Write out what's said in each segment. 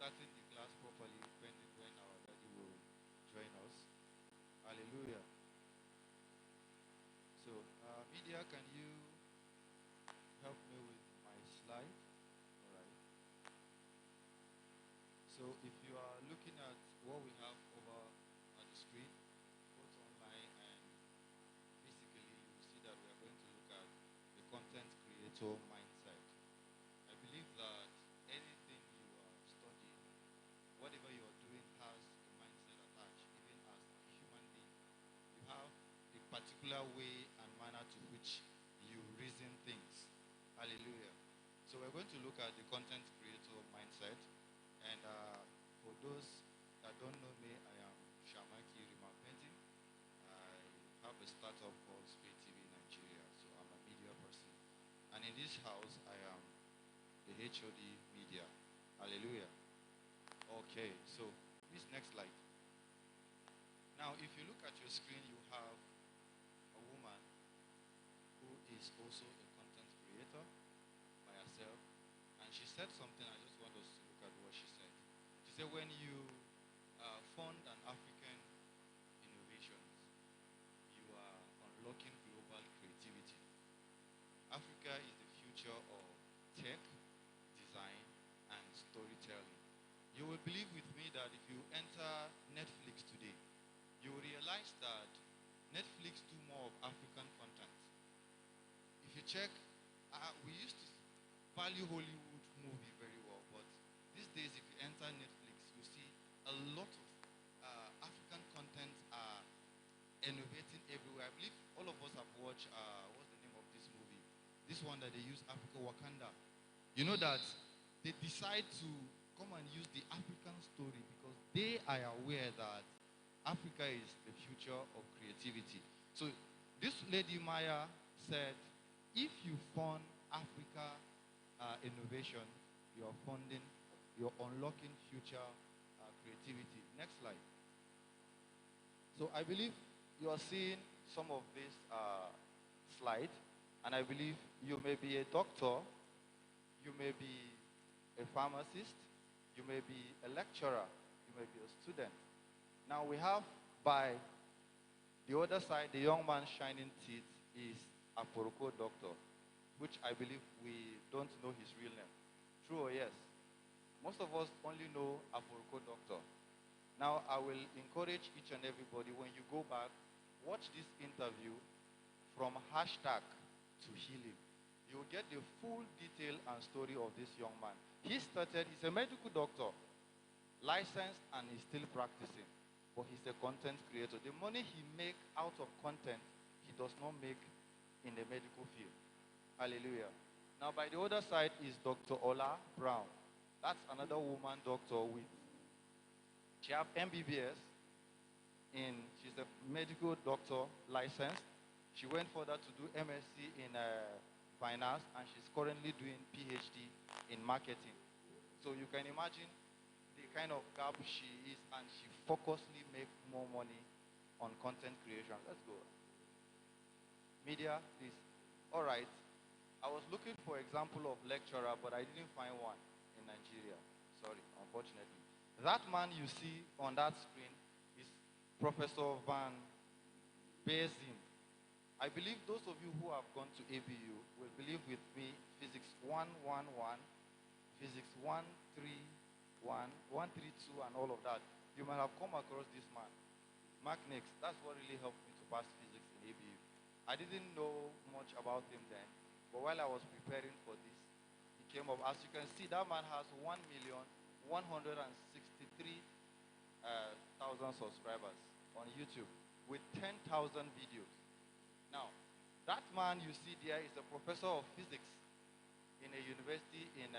starting the class properly, depending when our daddy will join us. Hallelujah. So, media, can you help me with my slide? All right. So, if you are looking at what we have over on the screen, both online and physically, you will see that we are going to look at the content creator mindset. I believe that anything you are studying, whatever you are doing, has a mindset attached, even as a human being. You have a particular way and manner to which you reason things. Hallelujah. So we're going to look at the content creator mindset. And for those that don't know me, I am Shamaki Rimapentin. I have a startup called Speed TV Nigeria. So I'm a media person. And in this house, I am the HOD media. Hallelujah. Okay, so this next slide. Now, if you look at your screen, you have a woman who is also a content creator by herself. And she said something, I just want us to look at what she said. She said, when you fund an African innovation, you are unlocking global creativity. Africa is the future of tech, design, and storytelling. You will believe with me that if you enter Netflix today, you will realize that Netflix do more of African content. If you check, we used to value Hollywood movie very well, but these days if you enter Netflix, you see a lot of African content are innovating everywhere. I believe all of us have watched, what's the name of this movie? This one that they use, Africa Wakanda. You know that they decide to come and use the African story because they are aware that Africa is the future of creativity. So this lady Maya said, if you fund Africa innovation, you're funding, you're unlocking future creativity. Next slide. So I believe you are seeing some of this slide, and I believe you may be a doctor, you may be a pharmacist, you may be a lecturer, you may be a student. Now we have by the other side, the young man shining teeth is a Poroko doctor, which I believe we don't know his real name. True or yes? Most of us only know a Poroko doctor. Now I will encourage each and everybody, when you go back, watch this interview from hashtag to healing. You will get the full detail and story of this young man. He's a medical doctor, licensed, and he's still practicing. But he's a content creator. The money he makes out of content, he does not make in the medical field. Hallelujah. Now, by the other side is Dr. Ola Brown. That's another woman doctor with, she have MBBS she's a medical doctor licensed. She went further to do MSc in finance, and she's currently doing PhD in marketing. So you can imagine the kind of gap she is, and she focusedly makes more money on content creation. Let's go. Media, please. All right. I was looking for example of lecturer, but I didn't find one in Nigeria. Sorry, unfortunately. That man you see on that screen is Professor Van Bezin. I believe those of you who have gone to ABU will believe with me Physics 111, Physics 131, 132, and all of that. You might have come across this man. Mark Nix, that's what really helped me to pass physics in ABU. I didn't know much about him then, but while I was preparing for this, he came up. As you can see, that man has 1,163,000 subscribers on YouTube with 10,000 videos. Now, that man you see there is a professor of physics in a university in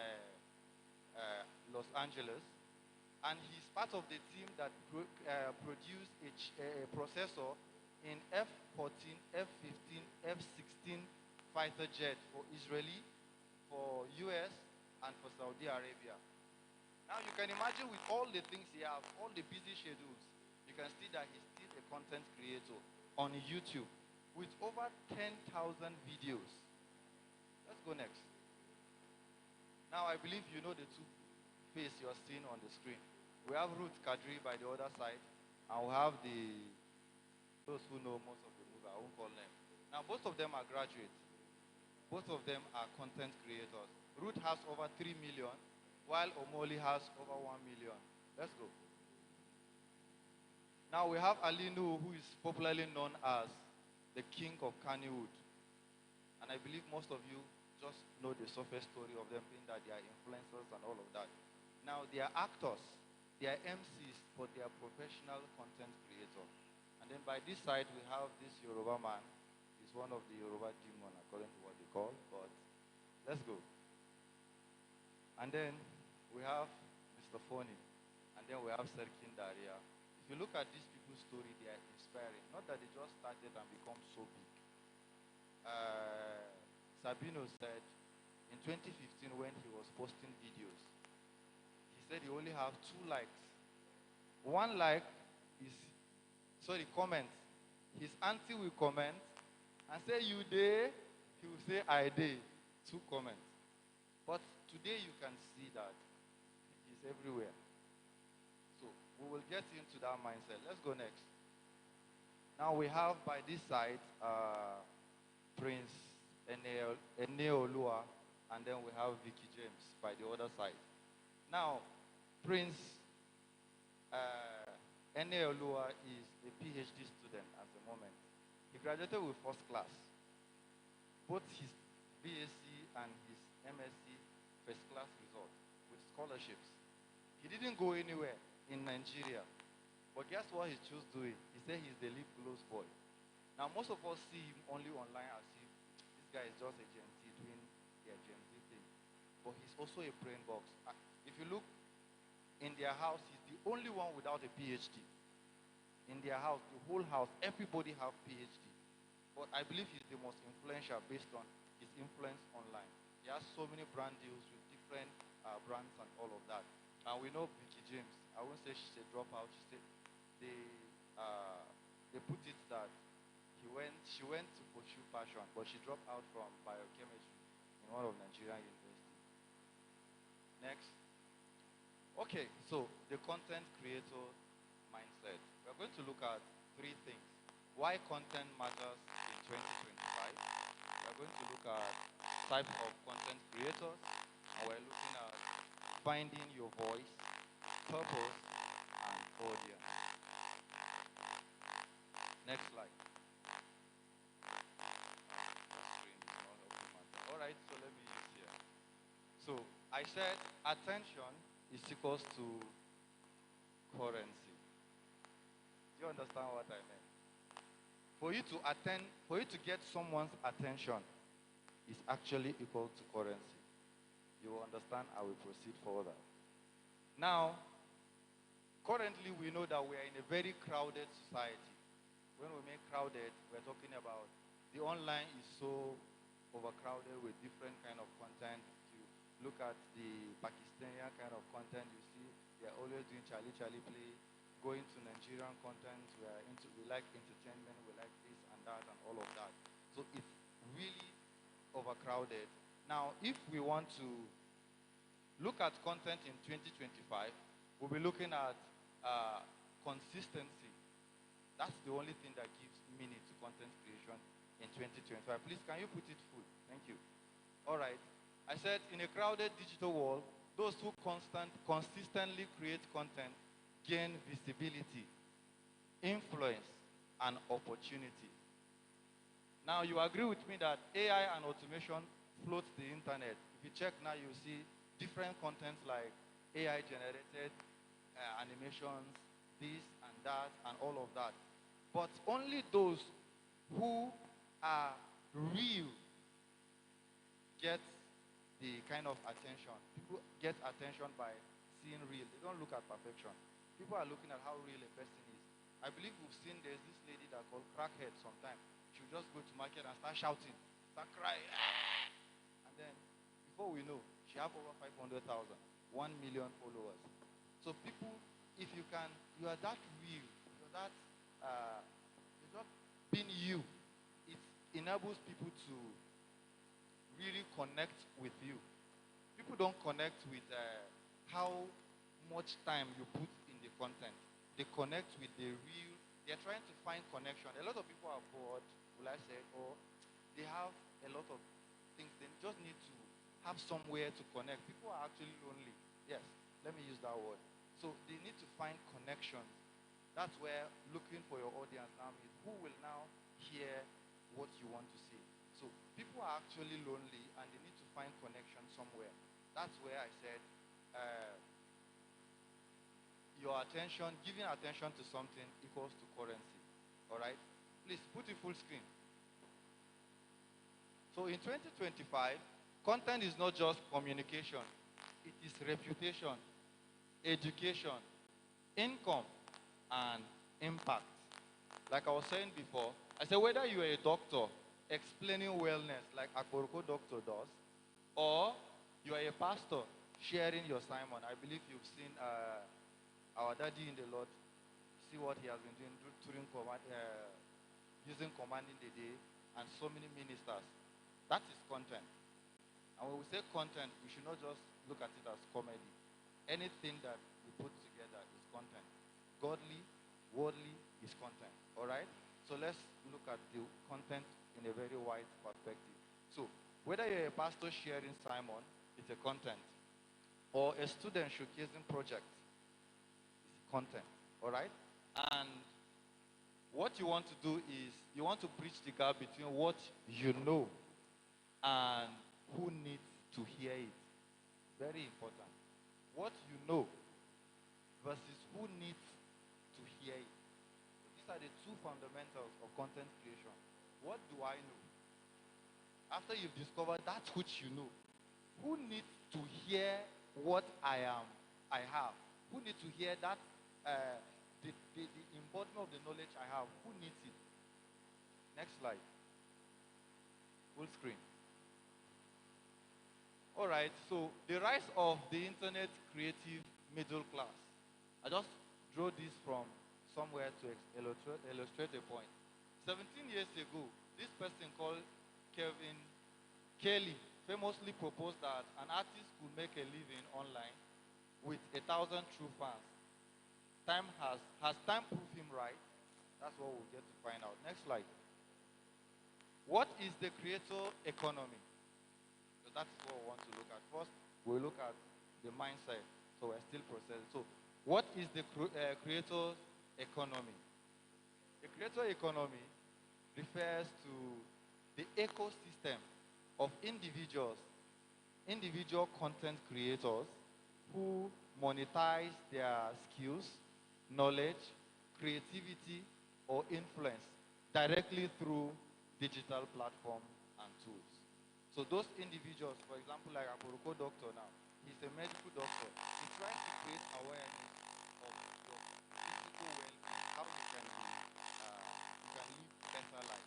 Los Angeles, and he's part of the team that produced a processor in F-14, F-15, F-16 fighter jet for Israeli, for US, and for Saudi Arabia. Now you can imagine with all the things he has, all the busy schedules, you can see that he's still a content creator on YouTube with over 10,000 videos. Let's go next. Now I believe you know the two face you're seeing on the screen. We have Ruth Kadri by the other side, and we have those who know most of the movie. I won't call them. Now, both of them are graduates. Both of them are content creators. Ruth has over 3 million, while Omoli has over 1 million. Let's go. Now we have Alinu, who is popularly known as the king of Kannywood. And I believe most of you just know the surface story of them being that they are influencers and all of that. Now they are actors, they are MCs, but they are professional content creators. And then by this side we have this Yoruba man. He's one of the Yoruba demon according to what they call, but let's go. And then we have Mr. Foni. And then we have Serkin Daria. If you look at these people's story, they are inspiring. Not that they just started and become so big. Sabino said in 2015 when he was posting videos, he said he only have 2 likes. One like is, sorry, comment. His auntie will comment and say, you dey. He will say, I dey. 2 comments. But today you can see that he's everywhere. So we will get into that mindset. Let's go next. Now we have by this side Prince Eneolua, and then we have Vicky James by the other side. Now, Prince Eneolua is a PhD student at the moment. He graduated with first class. Both his BSc and his MSc first class result with scholarships. He didn't go anywhere in Nigeria. But guess what he chose doing? He said he's the lip gloss boy. Now most of us see him only online as if this guy is just a Gen Z doing their Gen Z thing. But he's also a brain box. If you look in their house, he's the only one without a PhD. In their house, the whole house, everybody have PhD. But I believe he's the most influential based on his influence online. He has so many brand deals with different brands and all of that. And we know Vicky James. I won't say she's a dropout. She said they put it that she went to pursue passion, but she dropped out from biochemistry in one of Nigerian universities. Next. Okay, so the content creator mindset. We're going to look at 3 things. Why content matters in 2025. We're going to look at types of content creators, and we're looking at finding your voice, purpose, and audience. Next slide. All right, so let me use here. So I said attention is equals to currency. Do you understand what I meant? For you to get someone's attention is actually equal to currency. You will understand. I will proceed further. Now, currently we know that we are in a very crowded society. When we make crowded, we're talking about the online is so overcrowded with different kind of content. If you look at the Pakistani kind of content, you see they're always doing Charlie play, going to Nigerian content. We like entertainment, we like this and that and all of that. So it's really overcrowded. Now, if we want to look at content in 2025, we'll be looking at consistency. That's the only thing that gives meaning to content creation in 2025. Please, can you put it full? Thank you. All right. I said in a crowded digital world, those who consistently create content gain visibility, influence, and opportunity. Now, you agree with me that AI and automation float the internet. If you check now, you see different contents like AI-generated animations, this and that, and all of that. But only those who are real get the kind of attention. People get attention by seeing real. They don't look at perfection. People are looking at how real a person is. I believe we've seen there's this lady that called Crackhead sometimes. She'll just go to market and start shouting, start crying. And then, before we know, she have over 500,000, 1 million followers. So people, if you can, you are that real, you're that, you're not being you. It enables people to really connect with you. People don't connect with how much time you put in the content. They connect with the real, they're trying to find connection. A lot of people are bored, will I say, or they have a lot of things. They just need to have somewhere to connect. People are actually lonely. Yes, let me use that word. So they need to find connections. That's where looking for your audience now means who will now hear what you want to say. So people are actually lonely and they need to find connection somewhere. That's where I said uh, your attention, giving attention to something equals to currency. All right? Please put it full screen. So in 2025, content is not just communication, it is reputation, education, income, and impact. Like I was saying before, I said whether you are a doctor explaining wellness like Akoroko doctor does, or you are a pastor sharing your sermon. I believe you've seen our daddy in the Lord, see what he has been doing during using commanding the day, and so many ministers. That is content. And when we say content, we should not just look at it as comedy. Anything that we put together is content. Godly, worldly is content. All right? So let's look at the content in a very wide perspective. So whether you're a pastor sharing sermon, it's a content. Or a student showcasing project, it's content. All right? And what you want to do is you want to bridge the gap between what you know and who needs to hear it. Very important. What you know versus who needs to hear it. These are the two fundamentals of content creation. What do I know? After you've discovered that which you know, who needs to hear what I have? Who needs to hear that the embodiment of the knowledge I have? Who needs it? Next slide. Full screen. All right, so the rise of the internet creative middle class. I just drew this from somewhere to illustrate a point. 17 years ago, this person called Kevin Kelly famously proposed that an artist could make a living online with 1,000 true fans. Time has time proved him right? That's what we'll get to find out. Next slide. What is the creator economy? So that's what we want to look at. First, we'll look at the mindset. So we're still processing. So what is the creator economy? The creator economy refers to the ecosystem of individual content creators who monetize their skills, knowledge, creativity, or influence directly through digital platforms and tools. So those individuals, for example, like Aboroko doctor now, he's a medical doctor. He tries to create awareness of your physical well-being, how you can live better life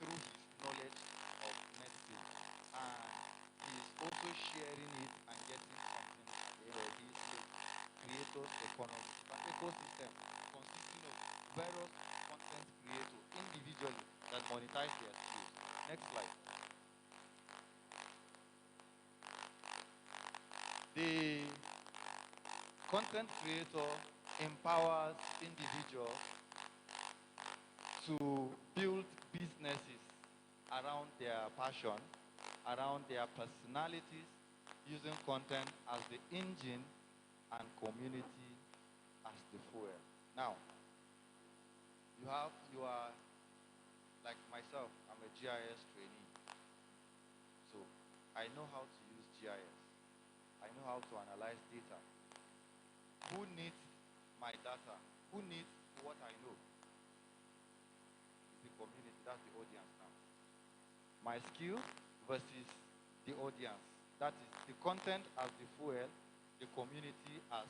through his knowledge of medicine. And he's also sharing it and getting something at the end of his creators economy. It's an ecosystem consisting of various content creators individually that monetize their skills. Next slide. The content creator empowers individuals to build businesses around their passion, around their personalities, using content as the engine and community as the fuel. Now, you are like myself, I'm a GIS trainee. So I know how to use GIS. I know how to analyze data. Who needs my data? Who needs what I know? The community, that's the audience now. My skill versus the audience. That is the content as the fuel, the community as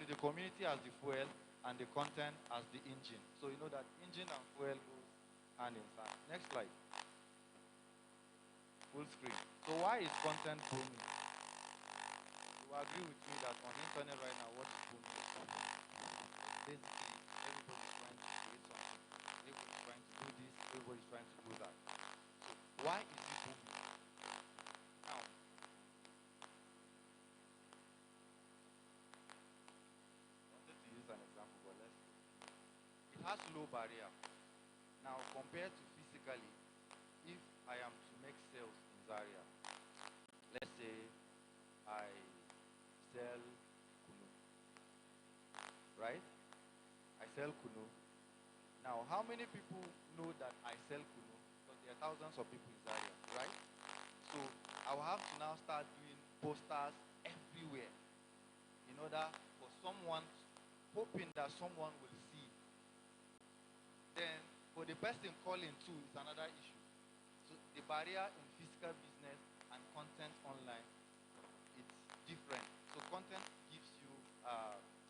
the community as the fuel and the content as the engine. So you know that engine and fuel goes hand in hand. Next slide. Full screen. So why is content booming? You will agree with me that on the internet right now, what is booming is content. Basically, everybody's trying to create something. Everybody's trying to do this. Everybody's trying to do that. So why is it booming? Now, has low barrier. Now, compared to physically, if I am to make sales in Zaria, let's say I sell kunu, right? I sell kunu. Now, how many people know that I sell kunu? Because there are thousands of people in Zaria, right? So I will have to now start doing posters everywhere in order for someone, hoping that someone will see. Then for the person calling too is another issue. So the barrier in physical business and content online, it's different. So content gives you,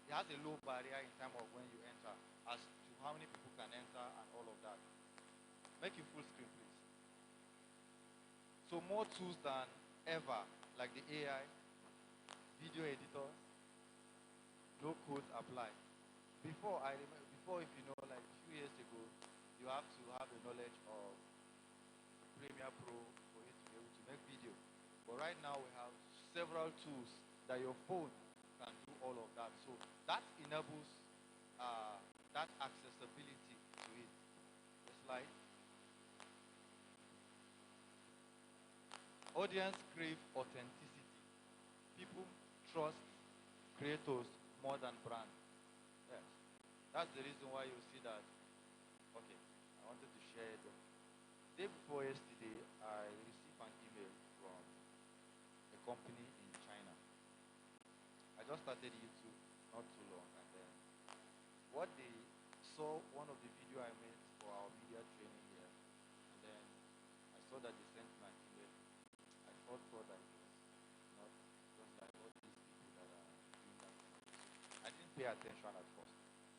it has a low barrier in terms of when you enter, as to how many people can enter and all of that. Make it full screen, please. So more tools than ever, like the AI, video editor, no codes apply. Before I remember, before if you know, like a few years ago, you have to have a knowledge of Premiere Pro for you to be able to make video. But right now we have several tools that your phone can do all of that. So that enables that accessibility to it. The slide. Audience crave authenticity. People trust creators more than brand. Yes. That's the reason why you see that. Okay, I wanted to share it. Day before yesterday, I received an email from a company in China. I just started YouTube not too long, and then what they saw one of the video I made for our media training here, and then I saw that they sent me an email. I thought that it was not just like all these people that are doing that. So I didn't pay attention at first.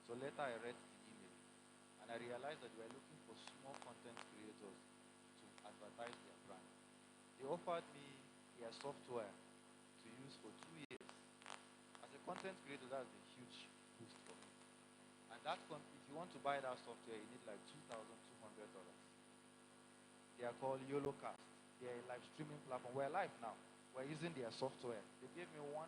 So later I read the email, and I realized that we are looking for small content creators to advertise their brand. They offered me their software to use for 2 years. As a content creator, that's a huge boost for me. And that if you want to buy that software, you need like $2,200. They are called YOLOcast. They are a live streaming platform. We're live now. We're using their software. They gave me 1.2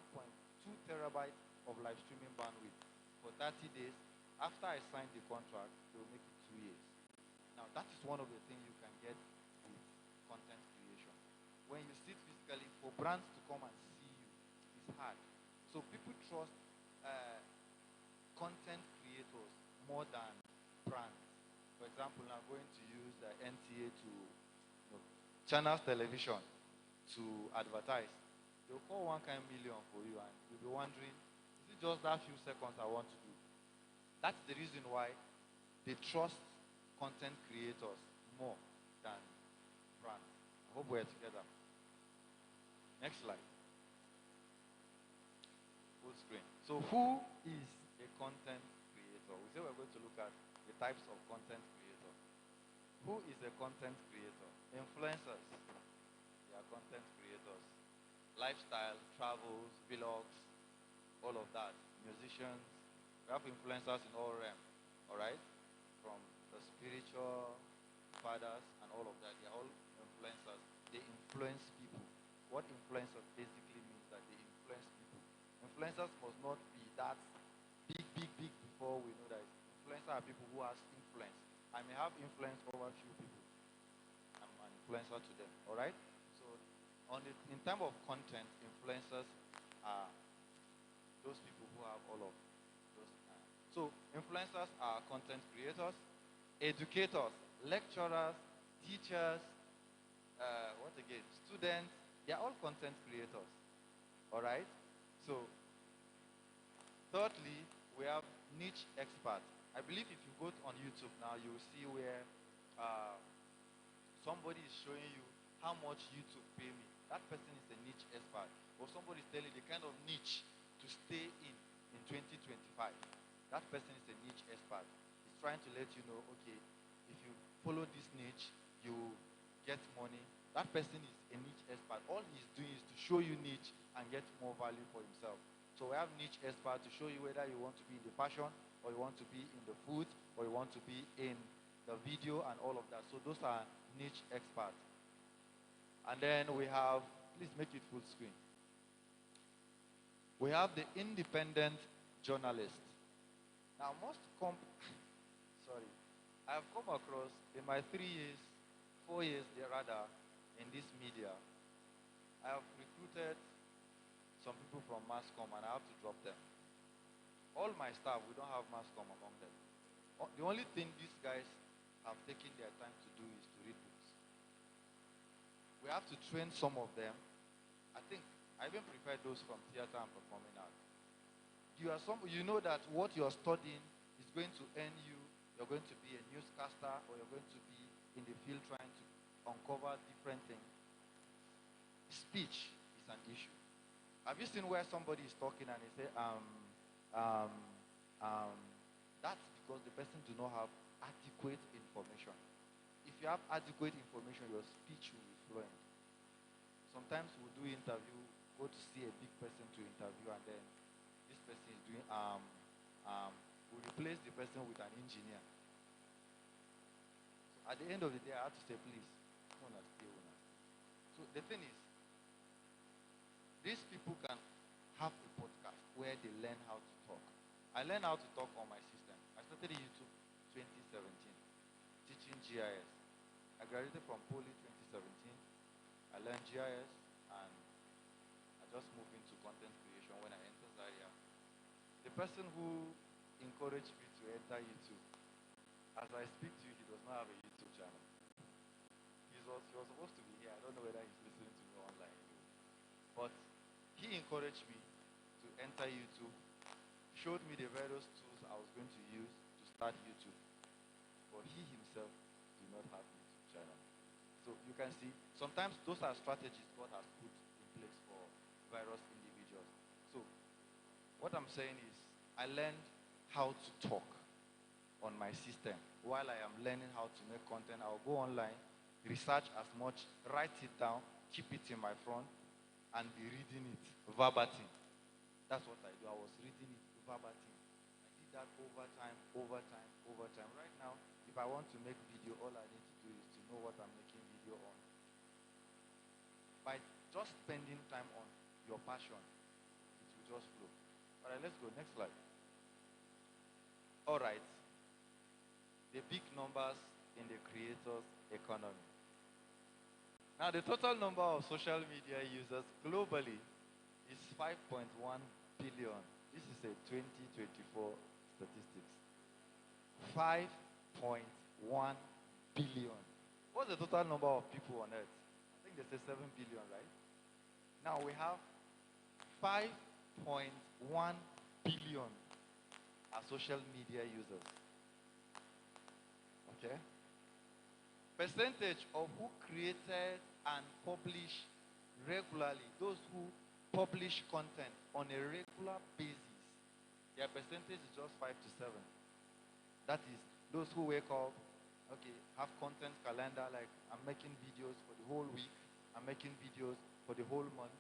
terabytes of live streaming bandwidth for 30 days. After I signed the contract, they will make it 2 years. Now, that is one of the things you can get with content creation. When you sit physically, for brands to come and see you, it's hard. So people trust content creators more than brands. For example, I'm going to use the NTA to Channels Television to advertise. They'll call 1 million for you, and you'll be wondering, is it just that few seconds I want to do? That's the reason why they trust content creators more than brands. I hope we're together. Next slide. Full screen. So who is a content creator? We say we're going to look at the types of content creator. Who is a content creator? Influencers. They are content creators. Lifestyle, travels, vlogs, all of that. Musicians. We have influencers in all realms. Alright? From the spiritual fathers and all of that. They are all influencers. They influence people. What influencers basically means that they influence people. Influencers must not be that big before we know that influencers are people who has influence. I may have influence over a few people. I'm an influencer to them. Alright? So in terms of content, influencers are those people who have all of those. So influencers are content creators, educators, lecturers, teachers, what again? Students. They are all content creators. Alright? So thirdly, we have niche experts. I believe if you go on YouTube now, you will see where somebody is showing you how much YouTube pay me. That person is a niche expert. Or somebody is telling the kind of niche to stay in 2025. That person is a niche expert. He's trying to let you know, okay, if you follow this niche, you get money. That person is a niche expert. All he's doing is to show you niche and get more value for himself. So we have niche experts to show you whether you want to be in the fashion, or you want to be in the food, or you want to be in the video and all of that. So those are niche experts. And then we have, please make it full screen. We have the independent journalist. Now I've come across in my 3 years, 4 years rather, in this media, I have recruited some people from Masscom and I have to drop them. All my staff, we don't have Masscom among them. The only thing these guys have taken their time to do is to read books. We have to train some of them. I think I even prefer those from theater and performing arts. You know that what you're studying is going to earn you. You're going to be a newscaster, or you're going to be in the field trying to uncover different things. Speech is an issue. Have you seen where somebody is talking and they say, that's because the person do not have adequate information. If you have adequate information, your speech will be fluent. Sometimes we'll do interview, go to see a big person to interview, and then this person is doing we'll replace the person with an engineer. So at the end of the day, I have to say, please, stay. So the thing is, these people can have a podcast where they learn how to talk. I learned how to talk on my system. I started YouTube 2017, teaching GIS. I graduated from Poly 2017. I learned GIS, and I just moved into content creation when I entered Zaria. The person who encouraged me to enter YouTube, as I speak to you, he does not have a YouTube channel. He was supposed to be here. I don't know whether he's listening to me online. But he encouraged me to enter YouTube, showed me the various tools I was going to use to start YouTube. But he himself did not have YouTube channel. So you can see, sometimes those are strategies God has put in place for various individuals. So what I'm saying is, I learned how to talk on my system. While I am learning how to make content, I'll go online, research as much, write it down, keep it in my phone, and be reading it verbatim. That's what I do. I was reading it verbatim. I did that over time. Right now, if I want to make video, all I need to do is to know what I'm making video on. By just spending time on your passion, it will just flow. All right, let's go. Next slide. All right. The big numbers in the creators' economy. Now, the total number of social media users globally is 5.1 billion. This is a 2024 statistics. 5.1 billion. What's the total number of people on earth? I think they say 7 billion, right? Now we have 5.1 billion are social media users. Okay? Percentage of who created and publish regularly, those who publish content on a regular basis, their percentage is just 5 to 7. That is, those who wake up, okay, have content calendar, like I'm making videos for the whole week, I'm making videos for the whole month,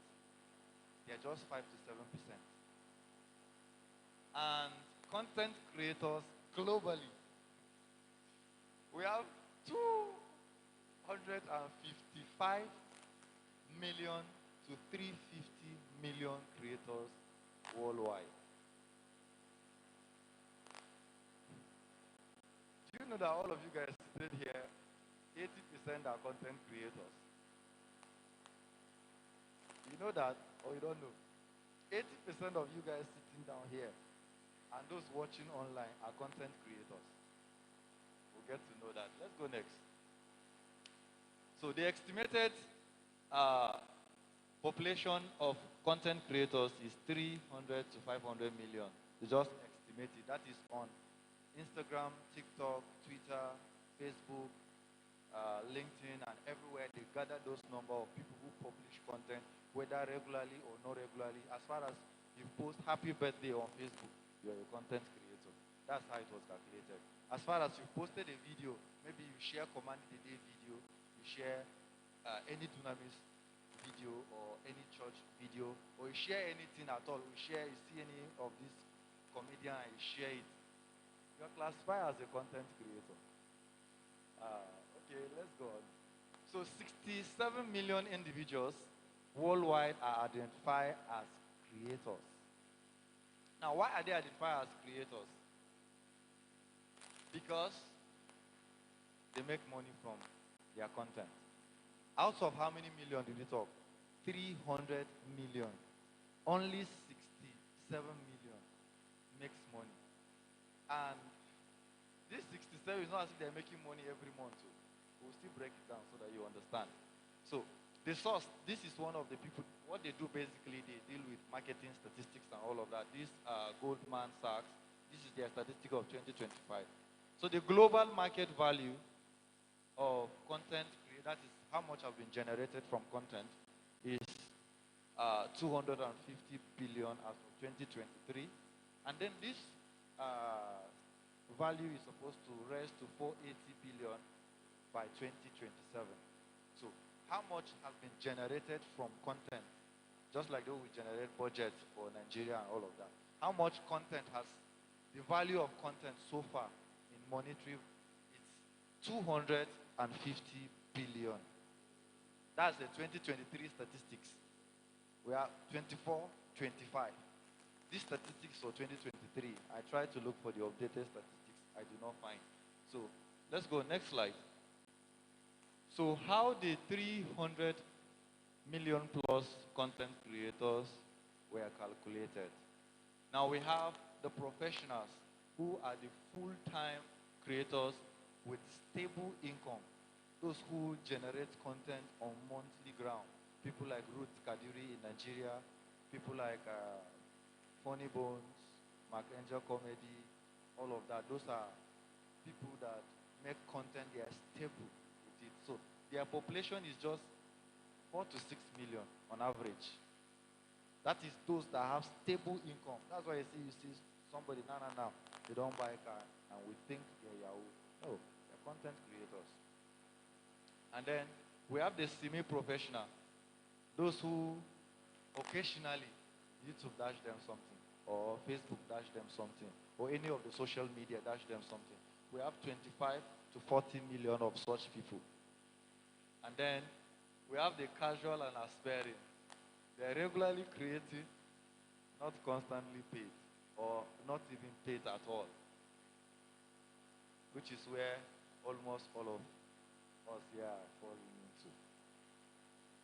they're just 5 to 7%. And content creators globally, we have 255 million to 350 million creators worldwide. Do you know that all of you guys sitting here, 80% are content creators? You know that, or you don't know? 80% of you guys sitting down here and those watching online are content creators. We'll get to know that. Let's go next. So the estimated population of content creators is 300 to 500 million. They just estimated. That is on Instagram, TikTok, Twitter, Facebook, LinkedIn, and everywhere. They gather those number of people who publish content, whether regularly or not regularly. As far as you post happy birthday on Facebook, you're a content creator. That's how it was calculated. As far as you posted a video, maybe you share Command the Day video, you share any Dunamis video or any church video, or you share anything at all. You see any of this comedian and you share it. You're classified as a content creator. Okay, let's go on. So 67 million individuals worldwide are identified as creators. Now, why are they identified as creators? Because they make money from their content. Out of how many million did we talk? 300 million. Only 67 million makes money. And this 67 is not as if they're making money every month. So we'll still break it down so that you understand. So the source, this is one of the people, what they do basically, they deal with marketing statistics and all of that. This Goldman Sachs, this is their statistic of 2025. So the global market value of content, that is how much have been generated from content, is 250 billion as of 2023. And then this value is supposed to rise to 480 billion by 2027. So how much has been generated from content? Just like though we generate budgets for Nigeria and all of that. How much content has, the value of content so far in monetary, it's 250 billion. That's the 2023 statistics. We are 24, 25. These statistics for 2023, I tried to look for the updated statistics. I do not find. So let's go next slide. So how the 300 million plus content creators were calculated. Now we have the professionals who are the full-time creators with stable income. Those who generate content on monthly ground. People like Ruth Kadiri in Nigeria, people like Funny Bones, Mark Angel Comedy, all of that. Those are people that make content, they are stable with it. So their population is just 4 to 6 million on average. That is those that have stable income. That's why you see somebody, now, they don't buy a car, and we think they're Yahoo. No, they're content creators. And then we have the semi-professional, those who occasionally YouTube dash them something, or Facebook dash them something, or any of the social media dash them something. We have 25 to 40 million of such people. And then we have the casual and aspiring. They're regularly creating, not constantly paid, or not even paid at all, which is where almost all of us here are falling into.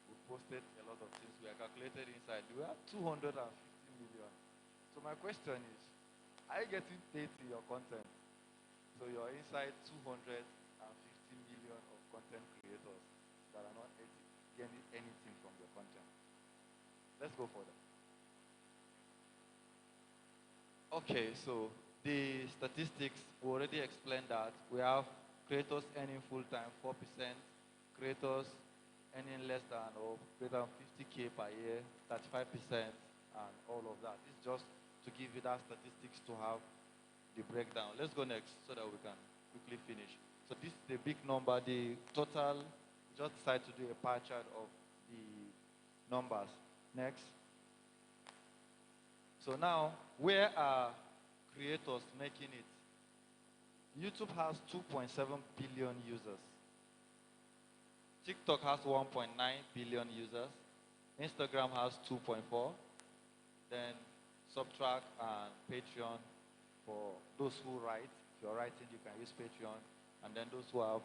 We posted a lot of things. We are calculated inside. We have 250 million. So my question is, are you getting paid to your content? So you're inside 250 million of content creators that are not getting anything from your content. Let's go further. Okay, so the statistics, we already explained that. We have creators earning full-time 4%, creators earning less than or greater than 50K per year, 35%, and all of that. It's just to give you that statistics to have the breakdown. Let's go next so that we can quickly finish. So this is the big number, the total, just decided to do a pie chart of the numbers. Next. So now, where are creators making it? YouTube has 2.7 billion users. TikTok has 1.9 billion users. Instagram has 2.4. Then Subtract and Patreon for those who write. If you're writing, you can use Patreon. And then those who have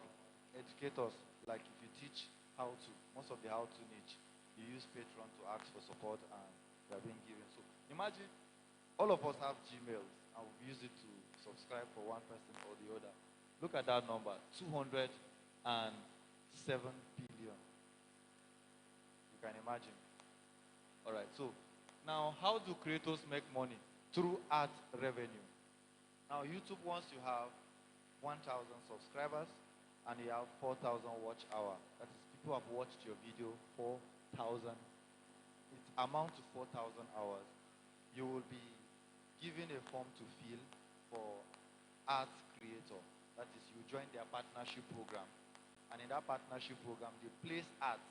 educators, like if you teach how to, most of the how to niche, you use Patreon to ask for support and they are being given. So imagine all of us have Gmails and we use it to subscribe for one person or the other. Look at that number, 207 billion. You can imagine. All right, so now how do creators make money? Through ad revenue. Now YouTube, once you have 1,000 subscribers and you have 4,000 watch hour, that is, people have watched your video 4,000, it amounts to 4,000 hours. You will be given a form to fill for ads creator. That is, you join their partnership program. And in that partnership program, they place ads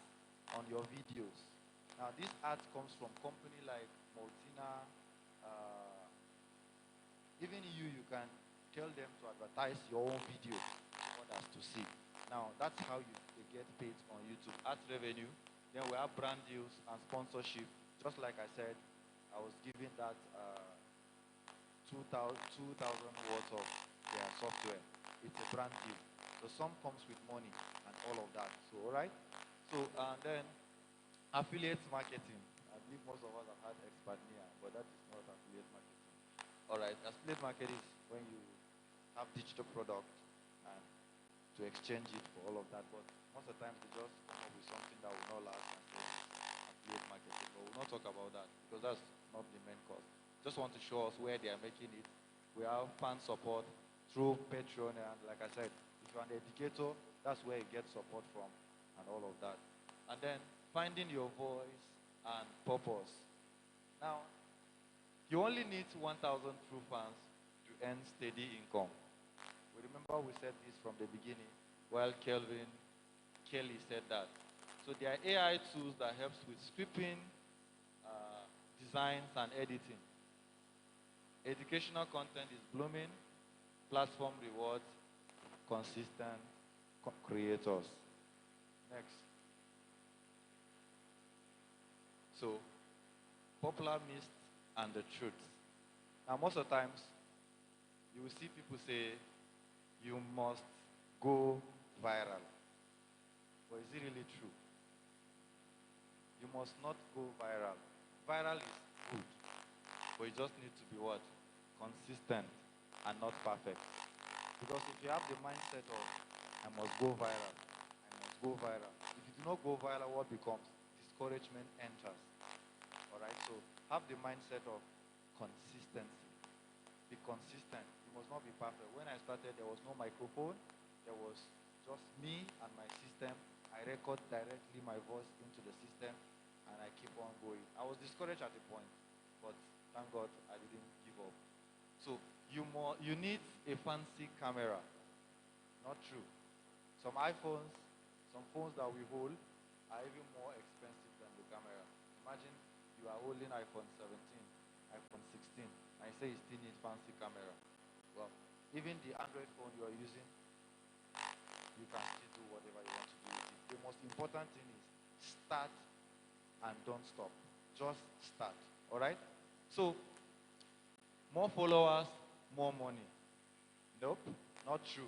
on your videos. Now, these ads comes from company like Multina. Even you can tell them to advertise your own video for others to see. Now, that's how they get paid on YouTube. Ad revenue. Then we have brand deals and sponsorship. Just like I said, I was giving that 2,000 worth of their software. It's a brand deal. So some comes with money and all of that. So all right. So and then affiliate marketing. I believe most of us have had expert near, but that is not affiliate marketing. All right. Affiliate marketing is when you have digital product and to exchange it for all of that. But most of the times they just come up with something that will not last and say affiliate marketing. But we'll not talk about that because that's not the main cost. Just want to show us where they are making it. We have fan support through Patreon, and like I said, if you're an educator, that's where you get support from and all of that. And then finding your voice and purpose. Now, you only need 1,000 true fans to earn steady income. We remember we said this from the beginning, while Kelly said that. So there are AI tools that helps with scripting, designs, and editing. Educational content is blooming. Platform rewards consistent creators. Next. So, popular myths and the truth. Now, most of the times, you will see people say, you must go viral. But is it really true? You must not go viral. Viral is good, but you just need to be what? Consistent and not perfect. Because if you have the mindset of, I must go viral, I must go viral. If you do not go viral, what becomes? Discouragement enters. Alright, so have the mindset of consistency. Be consistent. You must not be perfect. When I started, there was no microphone. There was just me and my system. I record directly my voice into the system, and I keep on going. I was discouraged at a point, but thank God I didn't give up. So you need a fancy camera. Not true. Some iPhones, some phones that we hold are even more expensive than the camera. Imagine you are holding iPhone 17, iPhone 16, and you say you still need fancy camera. Well, even the Android phone you are using, you can still do whatever you want to do with it. The most important thing is start and don't stop. Just start. Alright? So, more followers, more money. Nope, not true.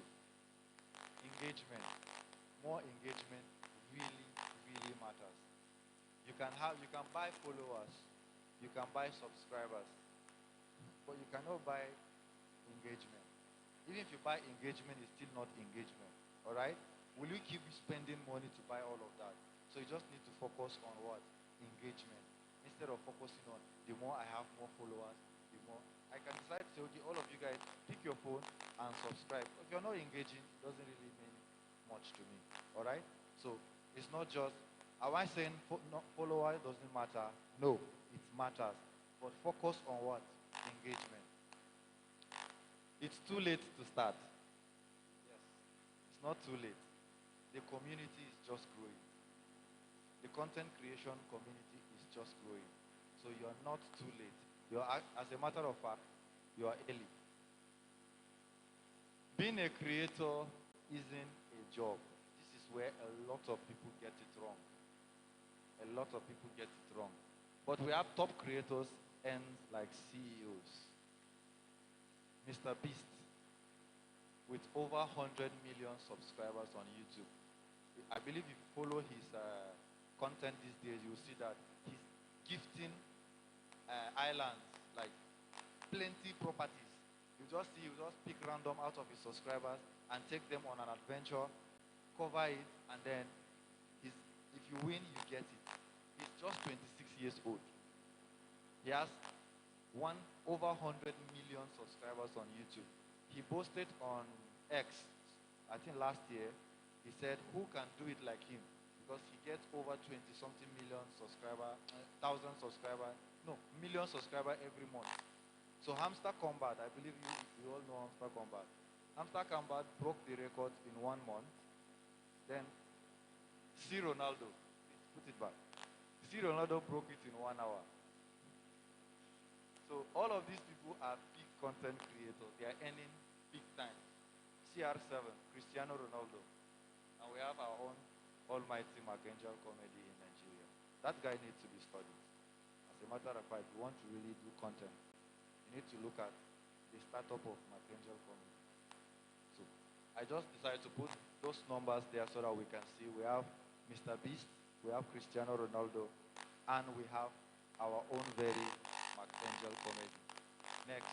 Engagement. More engagement really, really matters. You can buy followers, you can buy subscribers, but you cannot buy engagement. Even if you buy engagement, it's still not engagement. Alright? Will you keep spending money to buy all of that? So you just need to focus on what? Engagement. Instead of focusing on the more I have more followers, the more I can decide to say, okay, all of you guys, pick your phone and subscribe. If you're not engaging, it doesn't really mean much to me. Alright? So it's not just, am I saying follower doesn't matter? No, it matters. But focus on what? Engagement. It's too late to start. Yes. It's not too late. The community is just growing. The content creation community is just growing. So you're not too late. As a matter of fact, you are early. Being a creator isn't a job. This is where a lot of people get it wrong. A lot of people get it wrong. But we have top creators and like CEOs. Mr. Beast, with over 100 million subscribers on YouTube. I believe if you follow his content these days, you'll see that he's gifting islands, like plenty properties. You just pick random out of his subscribers and take them on an adventure, cover it, and then if you win, you get it. He's just 26 years old. He has over 100 million subscribers on YouTube. He posted on X, I think last year, he said, who can do it like him? Because he gets over 20-something million subscribers, million subscribers every month. So Hamster Combat, I believe you all know Hamster Combat. Hamster Combat broke the record in 1 month. Then C. Ronaldo, put it back. C. Ronaldo broke it in 1 hour. So all of these people are big content creators. They are earning big time. CR7, Cristiano Ronaldo. And we have our own almighty Archangel comedy in Nigeria. That guy needs to be studied. As a matter of fact, if you want to really do content, you need to look at the startup of Archangel comedy. So I I just decided to put those numbers there so that we can see. We have Mr. Beast, we have Cristiano Ronaldo, and we have our own very Angel comedy. Next,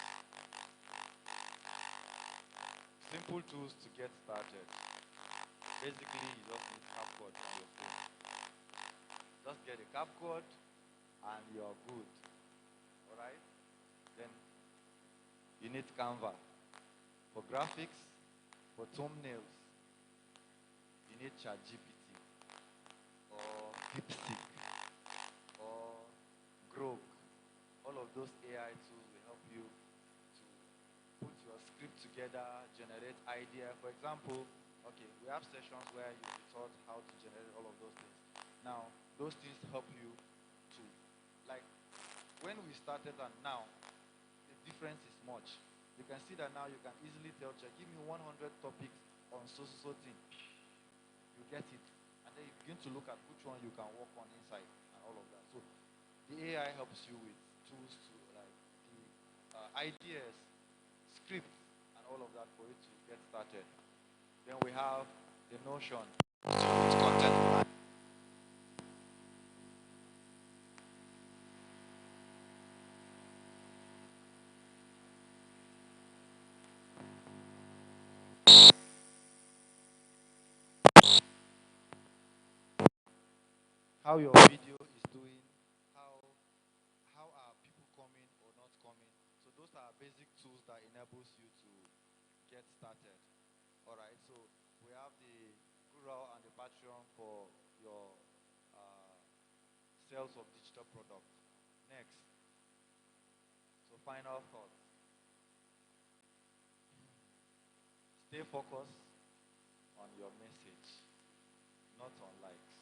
simple tools to get started. Basically, you just need CapCut on your phone. Just get a CapCut and you're good. Alright? Then you need Canva. For graphics, for thumbnails, you need ChatGPT or DeepSeek or Grok. All of those AI tools will help you to put your script together, generate idea. For example, okay, we have sessions where you'll be taught how to generate all of those things. Now, those things help you to, like, when we started and now, the difference is much. You can see that now you can easily tell, give me 100 topics on so thing. You get it. And then you begin to look at which one you can work on inside and all of that. So the AI helps you with tools to, like, the ideas, scripts, and all of that for you to get started. Then we have the Notion. Content plan. How your video is doing, how are people coming or not coming. So those are basic tools that enables you to get started. Alright, so we have the Guru and the Patreon for your sales of digital products. Next, so final thoughts. Stay focused on your message, not on likes.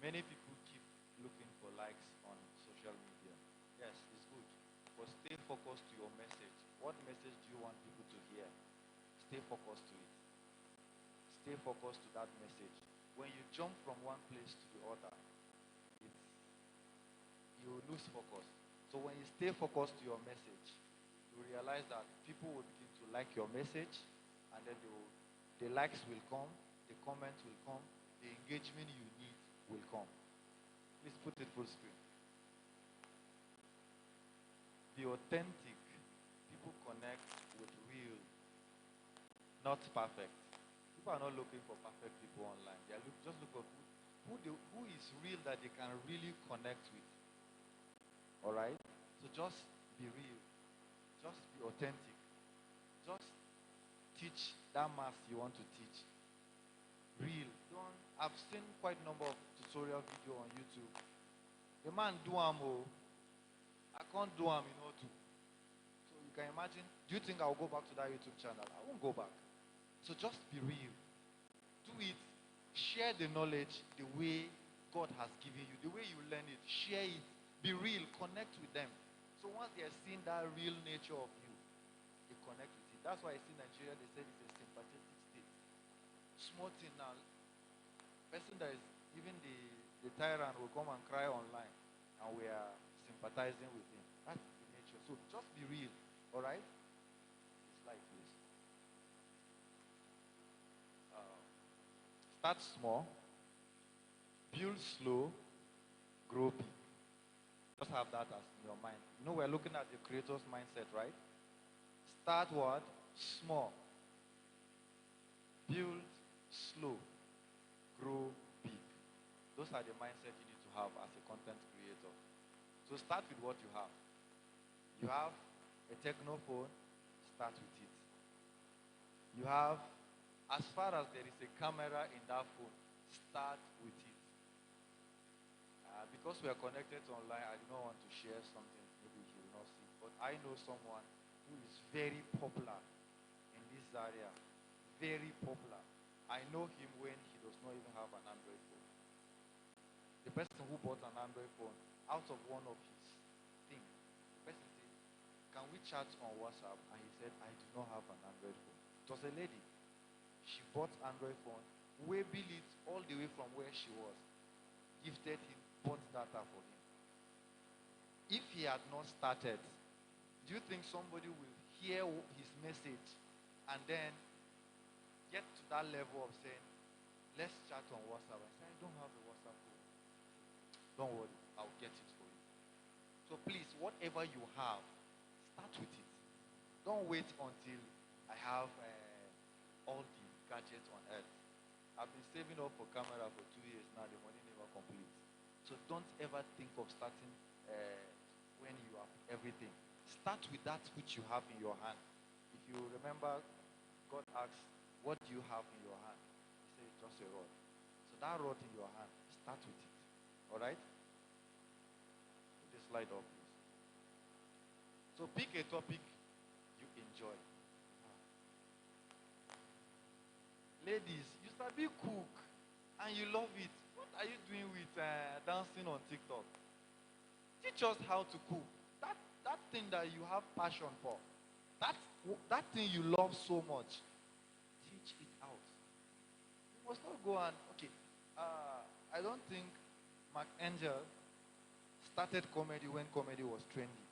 Many people keep looking for likes on social media. Yes, it's good, but stay focused to your message. What message do you want people to hear? Stay focused to it. Stay focused to that message. When you jump from one place to the other, you lose focus. So when you stay focused to your message, you realize that people will begin to like your message, and then the likes will come, the comments will come, the engagement you need will come. Please put it full screen. Be authentic. People connect with real, not perfect. People are not looking for perfect people online. They are just looking for who is real that they can really connect with. Alright? So just be real. Just be authentic. Just teach that math you want to teach. Real. I've seen quite a number of tutorial video on YouTube. The man do amo. I can't do am, too. So you can imagine, do you think I'll go back to that YouTube channel? I won't go back. So just be real. Do it. Share the knowledge the way God has given you, the way you learn it. Share it. Be real. Connect with them. So once they are seeing that real nature of you, they connect with it. That's why I see Nigeria, they say it's a sympathetic state. Small thing now. Person that is, even the tyrant will come and cry online, and we are sympathizing with him. That's the nature. So just be real. Alright? It's like this. Start small, build slow, grow big. Just have that as in your mind. We're looking at the creator's mindset, right? Start what? Small. Build slow. Grow big. Those are the mindset you need to have as a content creator. So start with what you have. You have a techno phone, start with it. You have, as far as there is a camera in that phone, start with it. Because we are connected online, I do not want to share something maybe he will not see. But I know someone who is very popular in this area. Very popular. I know him when he does not even have an Android phone. The person who bought an Android phone, out of one of his things, the person said, can we chat on WhatsApp? And he said, I do not have an Android phone. It was a lady. She bought Android phone, way bill it all the way from where she was, gifted him, bought data for him. If he had not started, do you think somebody will hear his message and then to that level of saying, let's chat on WhatsApp. I said, I don't have a WhatsApp group. Don't worry, I'll get it for you. So please, whatever you have, start with it. Don't wait until I have all the gadgets on earth. I've been saving up for camera for 2 years now. The money never completes. So don't ever think of starting when you have everything. Start with that which you have in your hand. If you remember, God asks, what do you have in your hand? He said, just a rod. So that rod in your hand, start with it. All right? Put the slide up, please. So pick a topic you enjoy. Ladies, you sabi cook and you love it. What are you doing with dancing on TikTok? Teach us how to cook. That thing that you have passion for. That thing you love so much. Teach it out. You must not go and okay. I don't think Mark Angel started comedy when comedy was trendy.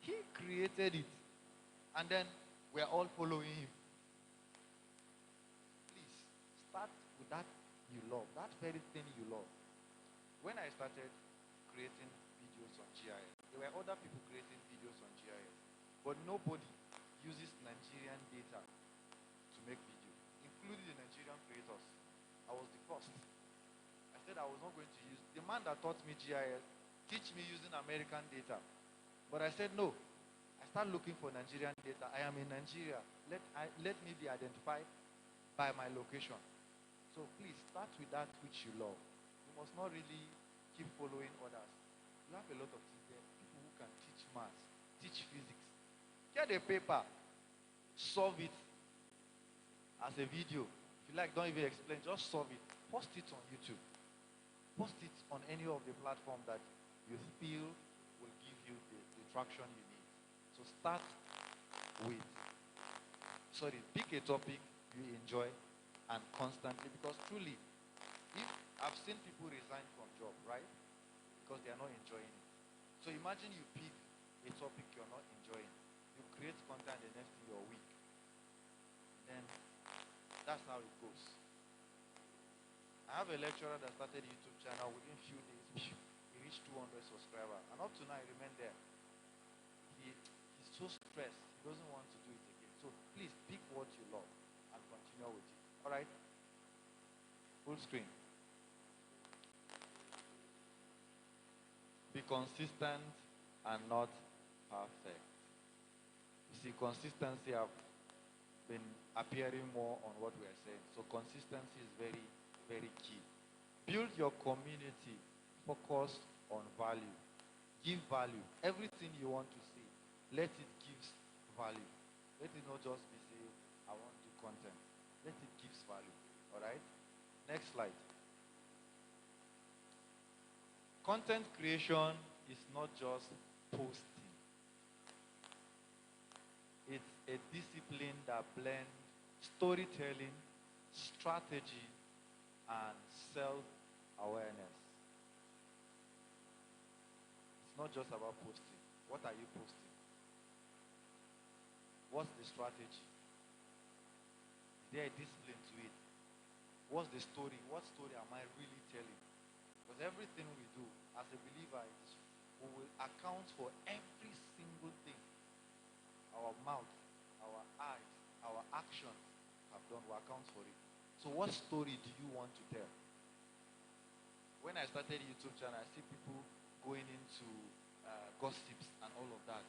He created it, and then we are all following him. Please start with that you love, that very thing you love. When I started creating videos on GIS, there were other people creating videos on GIS, but nobody uses Nigerian data to make video, including the Nigerian creators. I was the first. I said I was not going to use the man that taught me GIS, teach me using American data. But I said no. I started looking for Nigerian data. I am in Nigeria. Let me be identified by my location. So please start with that which you love. You must not really keep following others. You have a lot of things there. People who can teach maths, teach physics. Get a paper, solve it as a video. If you like, don't even explain, just solve it. Post it on YouTube. Post it on any of the platforms that you feel will give you the traction you need. So start with, pick a topic you enjoy and constantly, because truly, if I've seen people resign from job, right? Because they are not enjoying it. So imagine you pick a topic you're not enjoying. You create content, the next thing you're weak. Then that's how it goes. I have a lecturer that started a YouTube channel within a few days. He reached 200 subscribers. And up to now, he remained there. He's so stressed. He doesn't want to do it again. So please pick what you love and continue with it. All right? Full screen. Be consistent and not perfect. You see, consistency have been appearing more on what we are saying. So consistency is very, very key. Build your community. Focus on value. Give value. Everything you want to see, let it give value. Let it not just be say, I want to do content. Let it give value. All right? Next slide. Content creation is not just posting. It's a discipline that blends storytelling, strategy, and self-awareness. It's not just about posting. What are you posting? What's the strategy? Is there a discipline to it? What's the story? What story am I really telling? Because everything we do as a believer, we will account for every single thing. Our mouth, our eyes, our actions have done, we account for it. So what story do you want to tell? When I started YouTube channel, I see people going into gossips and all of that.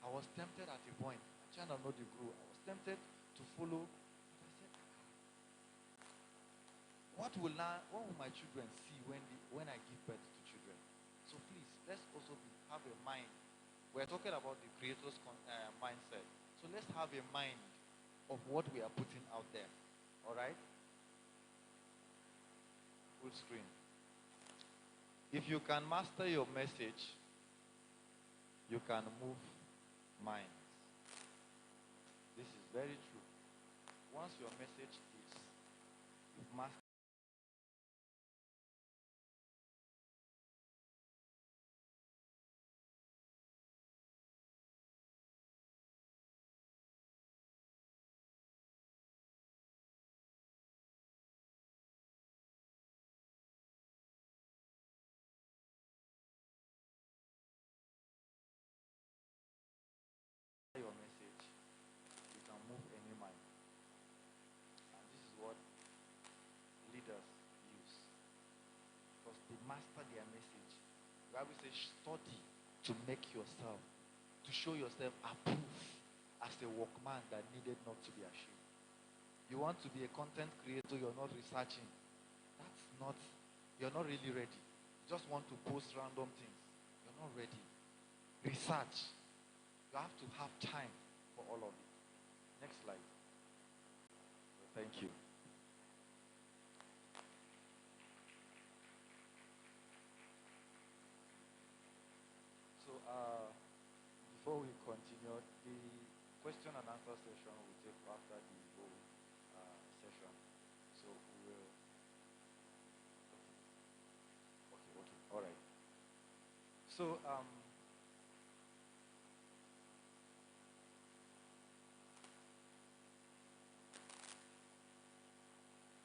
I was tempted at a point. My channel not to grow. I was tempted to follow. But I said, what will my children see when I give birth to children? So please, let's also have a mind. We're talking about the creator's mindset. So let's have a mind of what we are putting out there. All right? Full screen. If you can master your message, you can move minds. This is very true. Once your message is, you've mastered they master their message. The Bible says, study to make yourself, to show yourself approved as a workman that needed not to be ashamed. You want to be a content creator, you're not researching. That's not, you're not really ready. You just want to post random things. You're not ready. Research. You have to have time for all of it. Next slide. So thank you. So before we continue, the question and answer session will take after the whole session. So we will. Okay. All right. So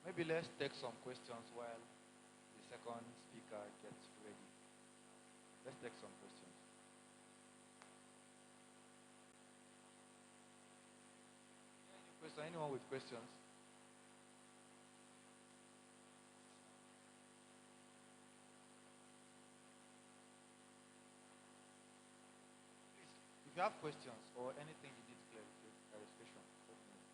maybe let's take some questions while the second speaker gets ready. Let's take some questions. Any question? Anyone with questions? Please, if you have questions or anything you need clarification, let me know.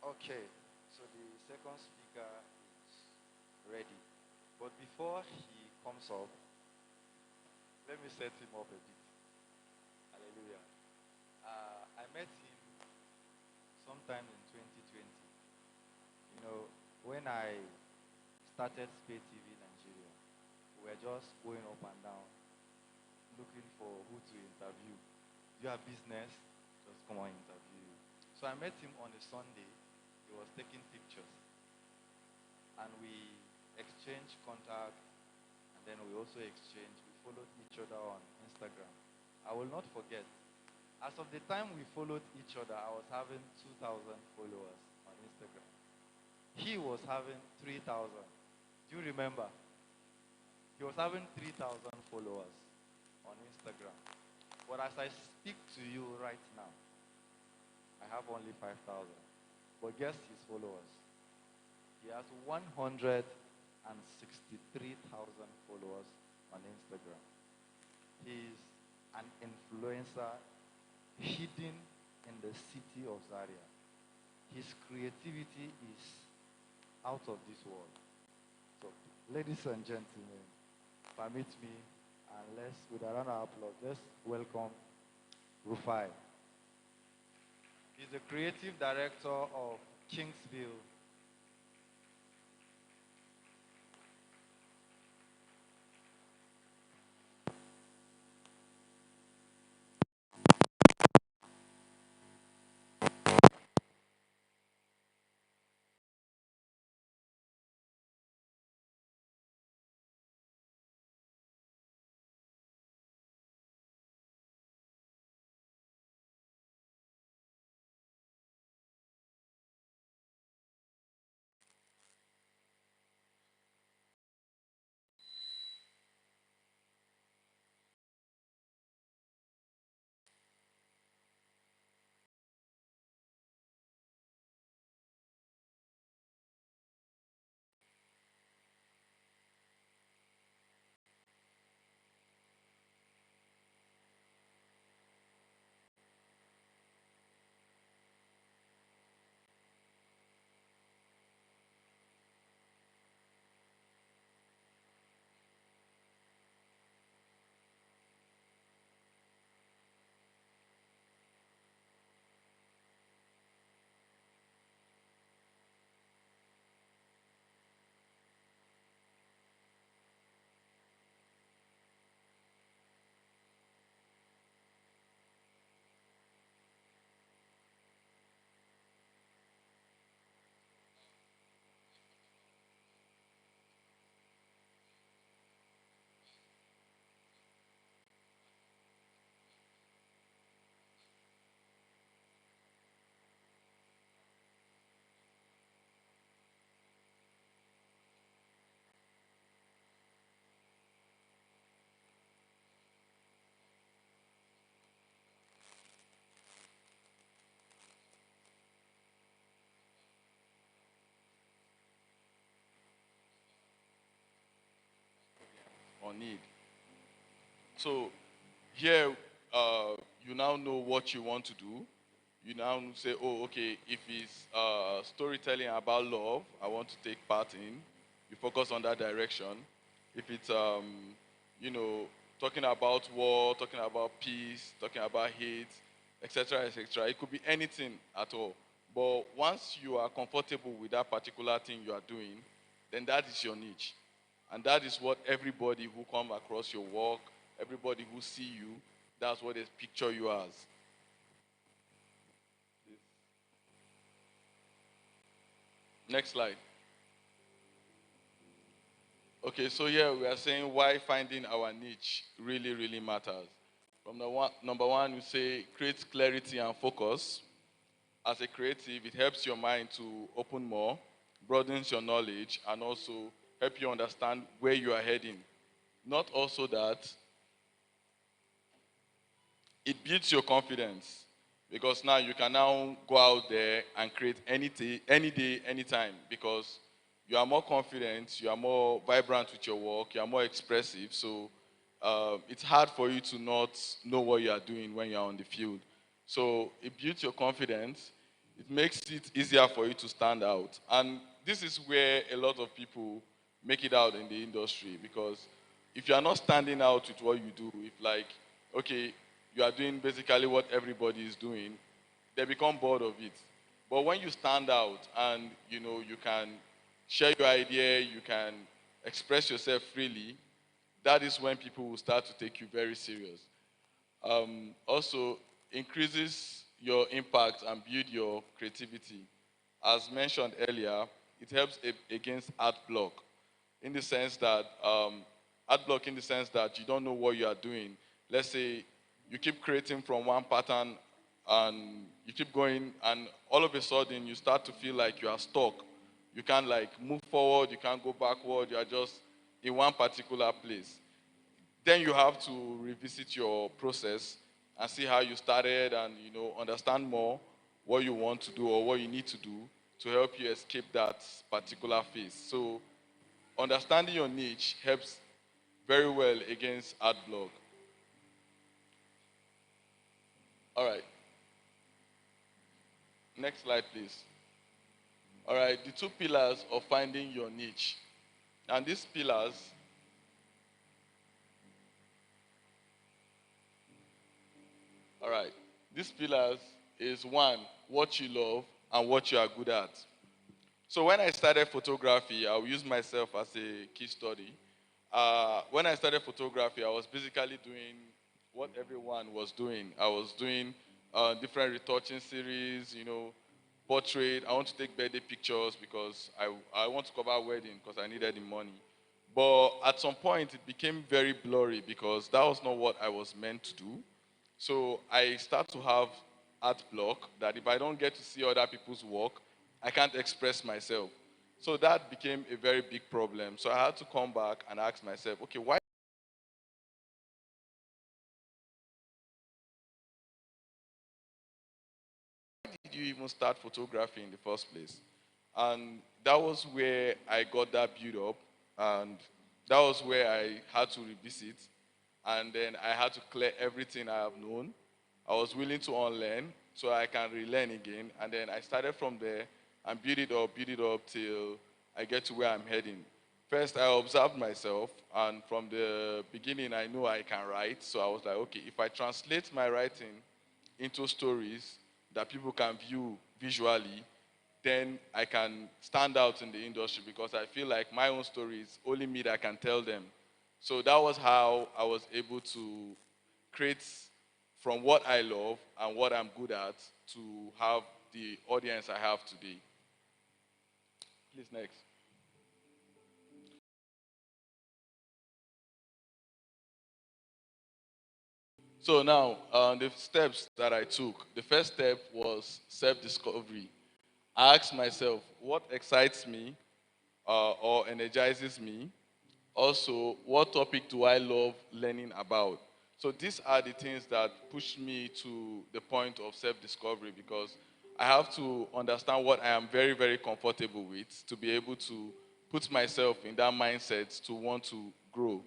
Okay, so the second speaker is ready. But before he comes up, let me set him up a bit. Hallelujah. I met him sometime in 2020. You know, when I started Spay TV Nigeria, we were just going up and down looking for who to interview. You have business, just come and interview. So I met him on a Sunday. He was taking pictures. And we exchanged contact, and then we also we followed each other on Instagram. I will not forget, as of the time we followed each other, I was having 2,000 followers on Instagram. He was having 3,000. Do you remember? He was having 3,000 followers on Instagram. But as I speak to you right now, I have only 5,000. But guess his followers. He has 163,000 followers on Instagram. He's an influencer hidden in the city of Zaria. His creativity is out of this world. So, ladies and gentlemen, permit me, and let's, with a round of applause, let's welcome Rufai. He's the creative director of Kingsville. or need. So here, you now know what you want to do. You now say, oh, okay, if it's storytelling about love, I want to take part in. You focus on that direction. If it's, you know, talking about war, talking about peace, talking about hate, etc., etc., it could be anything at all. But once you are comfortable with that particular thing you are doing, then that is your niche. And that is what everybody who come across your work, everybody who see you, that's what they picture you as. Next slide. Okay, so here we are saying why finding our niche really, really matters. From the one, number one, we say create clarity and focus. As a creative, it helps your mind to open more, broadens your knowledge, and also help you understand where you are heading. Not also that, it builds your confidence because now you can now go out there and create any day, anytime because you are more confident, you are more vibrant with your work, you are more expressive. So it's hard for you to not know what you are doing when you are on the field. So it builds your confidence. It makes it easier for you to stand out. And this is where a lot of people make it out in the industry because if you are not standing out with what you do, if like, okay, you are doing basically what everybody is doing, they become bored of it. But when you stand out and you can share your idea, you can express yourself freely, that is when people will start to take you very serious. Also, increases your impact and build your creativity. As mentioned earlier, it helps against art block in the sense that art block in the sense that you don't know what you are doing. Let's say you keep creating from one pattern and you keep going and all of a sudden you start to feel like you are stuck. You can't like move forward, you can't go backward, you are just in one particular place. Then you have to revisit your process and see how you started and understand more what you want to do or what you need to do to help you escape that particular phase. So understanding your niche helps very well against ad block. All right, next slide, please. All right, the two pillars of finding your niche. And these pillars, all right, these pillars is one, what you love and what you are good at. So when I started photography, I'll use myself as a case study. When I started photography, I was basically doing what everyone was doing. I was doing different retouching series, portrait. I want to take birthday pictures because I want to cover wedding because I needed the money. But at some point, it became very blurry because that was not what I was meant to do. So I start to have art block that if I don't get to see other people's work, I can't express myself. So that became a very big problem. So I had to come back and ask myself, okay, why did you even start photography in the first place? And that was where I got that build up. And that was where I had to revisit. And then I had to clear everything I have known. I was willing to unlearn so I can relearn again. And then I started from there and build it up till I get to where I'm heading. First, I observed myself, and from the beginning, I knew I can write. So I was like, okay, if I translate my writing into stories that people can view visually, then I can stand out in the industry because I feel like my own stories, only me that can tell them. So that was how I was able to create from what I love and what I'm good at to have the audience I have today. Please, next. So now, the steps that I took. The first step was self-discovery. I asked myself, what excites me or energizes me? Also, what topic do I love learning about? So these are the things that push me to the point of self-discovery because I have to understand what I am very, very comfortable with to be able to put myself in that mindset to want to grow.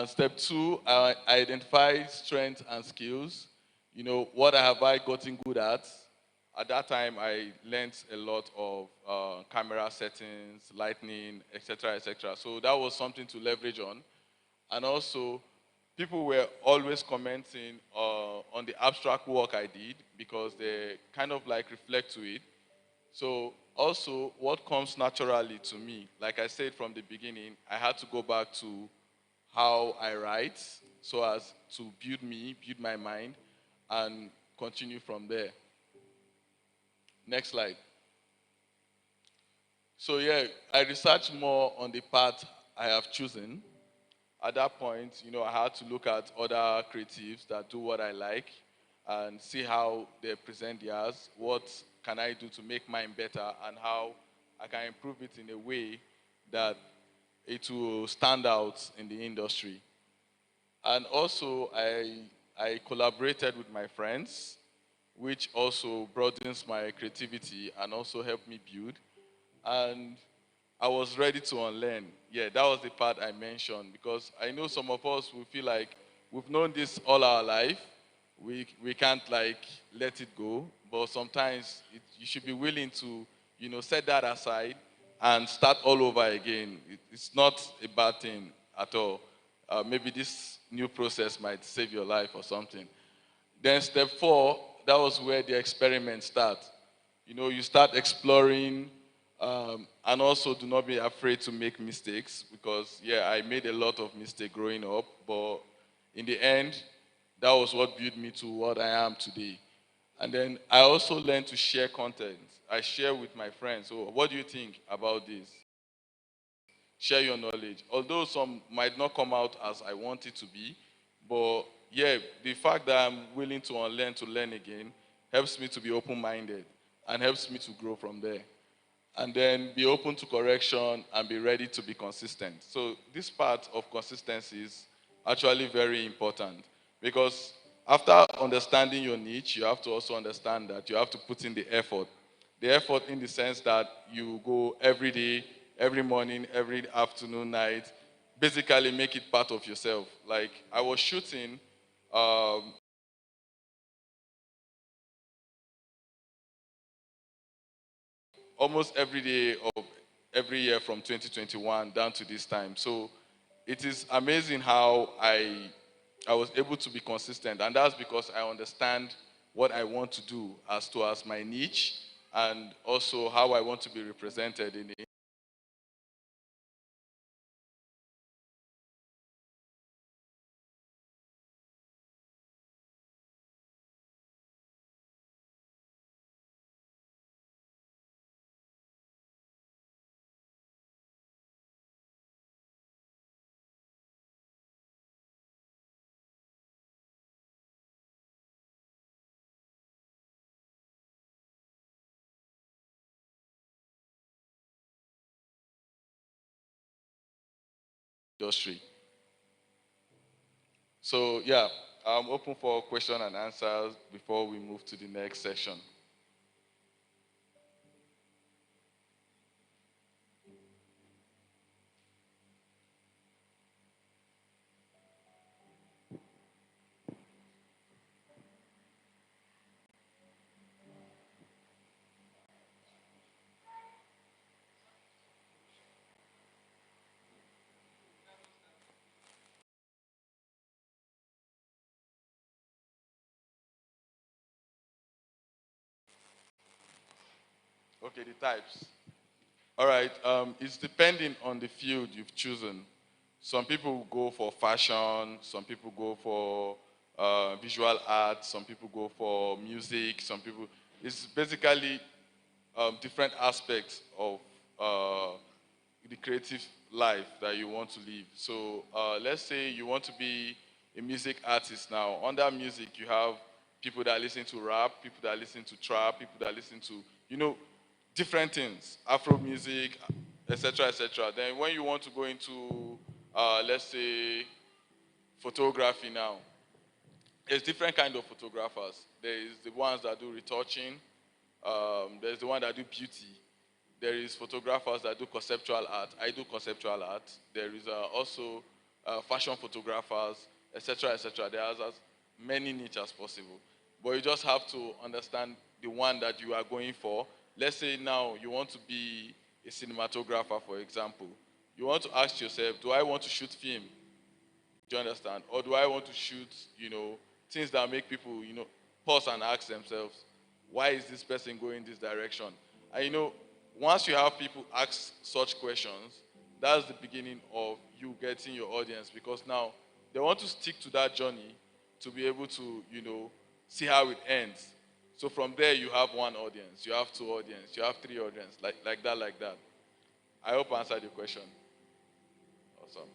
Step two, I identify strengths and skills. What have I gotten good at? At that time, I learned a lot of camera settings, lighting, etc., etc. So that was something to leverage on. And also, people were always commenting on the abstract work I did because they kind of like reflect to it. So also, what comes naturally to me, like I said from the beginning, I had to go back to how I write so as to build my mind, and continue from there. Next slide. So yeah, I researched more on the path I have chosen. At that point, I had to look at other creatives that do what I like and see how they present theirs. What can I do to make mine better, and how I can improve it in a way that it will stand out in the industry. And also, I collaborated with my friends, which also broadens my creativity and also helped me build. And I was ready to unlearn. Yeah, that was the part I mentioned, because I know some of us will feel like we've known this all our life. We can't like let it go, but sometimes you should be willing to set that aside and start all over again. It's not a bad thing at all. Maybe this new process might save your life or something. Then step four, that was where the experiments start. You start exploring, and also do not be afraid to make mistakes, because yeah, I made a lot of mistakes growing up, but in the end, that was what built me to what I am today. And then I also learned to share content. I share with my friends. So what do you think about this? Share your knowledge. Although some might not come out as I want it to be, but yeah, the fact that I'm willing to unlearn to learn again helps me to be open-minded and helps me to grow from there. And then be open to correction and be ready to be consistent. So this part of consistency is actually very important, because after understanding your niche, you have to also understand that you have to put in the effort. The effort in the sense that you go every day, every morning, every afternoon, night, basically make it part of yourself. Like I was shooting um, almost every day of every year from 2021 down to this time. So it is amazing how I was able to be consistent, and that's because I understand what I want to do as my niche, and also how I want to be represented in the industry. So yeah, I'm open for question and answers before we move to the next section. Okay, the types. All right. It's depending on the field you've chosen. Some people go for fashion. Some people go for visual art. Some people go for music. Some people. It's basically different aspects of uh, the creative life that you want to live. So let's say you want to be a music artist now. Under music, you have people that listen to rap, people that listen to trap, people that listen to, different things, Afro music, etc., etc. Then when you want to go into, let's say, photography now, there's different kind of photographers. There is the ones that do retouching. There's the one that do beauty. There is photographers that do conceptual art. I do conceptual art. There is also fashion photographers, etc., etc. There are as many niche as possible. But you just have to understand the one that you are going for. Let's say now you want to be a cinematographer, for example. You want to ask yourself, do I want to shoot film? Do you understand? Or do I want to shoot, things that make people, pause and ask themselves, why is this person going this direction? And once you have people ask such questions, that's the beginning of you getting your audience, because now they want to stick to that journey to be able to, see how it ends. So from there you have one audience, you have two audience, you have three audience, like that. I hope I answered your question. Awesome.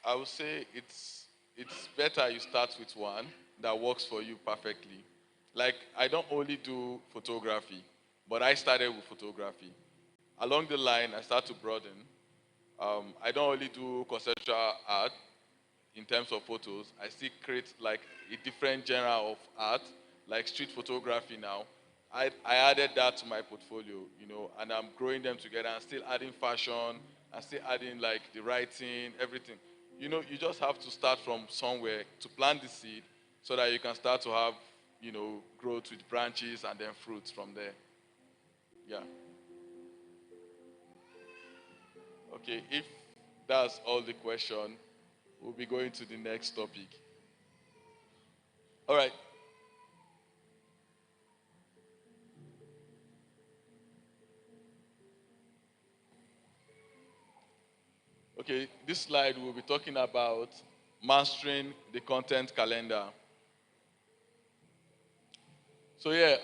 I would say it's better you start with one that works for you perfectly. Like I don't only do photography, but I started with photography. Along the line, I start to broaden. I don't only do conceptual art in terms of photos. I still create like a different genre of art, like street photography now. I added that to my portfolio, and I'm growing them together and still adding fashion and still adding like the writing, everything. You just have to start from somewhere to plant the seed so that you can start to have, growth with branches and then fruits from there. Yeah. Okay, if that's all the question, we'll be going to the next topic. All right. Okay, this slide we'll be talking about mastering the content calendar. So yeah,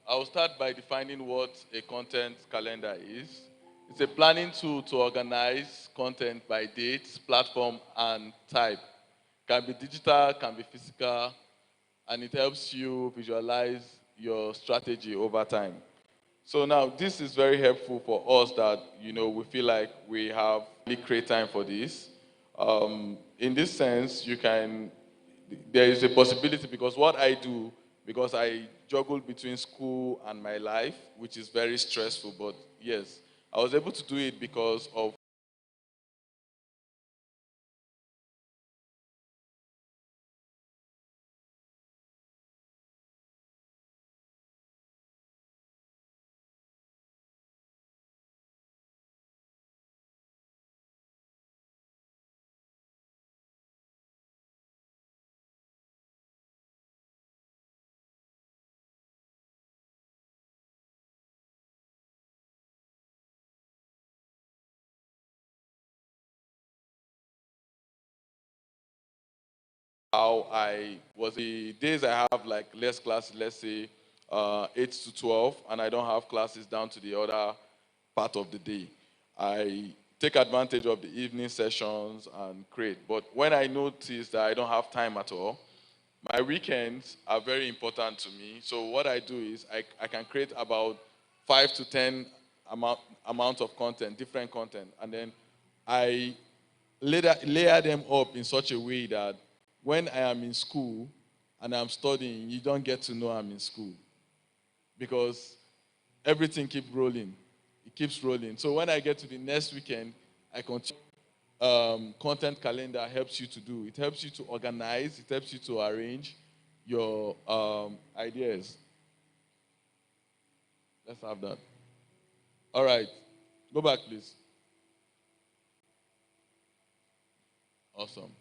I'll start by defining what a content calendar is. It's a planning tool to organize content by date, platform, and type. Can be digital, can be physical, and it helps you visualize your strategy over time. So now this is very helpful for us that we feel like we have really create time for this. In this sense, there is a possibility because what I do, because I juggle between school and my life, which is very stressful. But yes, I was able to do it because of how I was the days I have like less classes, let's say 8 to 12, and I don't have classes down to the other part of the day. I take advantage of the evening sessions and create. But when I notice that I don't have time at all, my weekends are very important to me. So what I do is I can create about 5 to 10 amount of content, different content, and then I layer them up in such a way that when I am in school and I'm studying, you don't get to know I'm in school because everything keeps rolling. It keeps rolling. So when I get to the next weekend, I continue. Content calendar helps you to do. It helps you to organize. It helps you to arrange your ideas. Let's have that. All right. Go back, please. Awesome.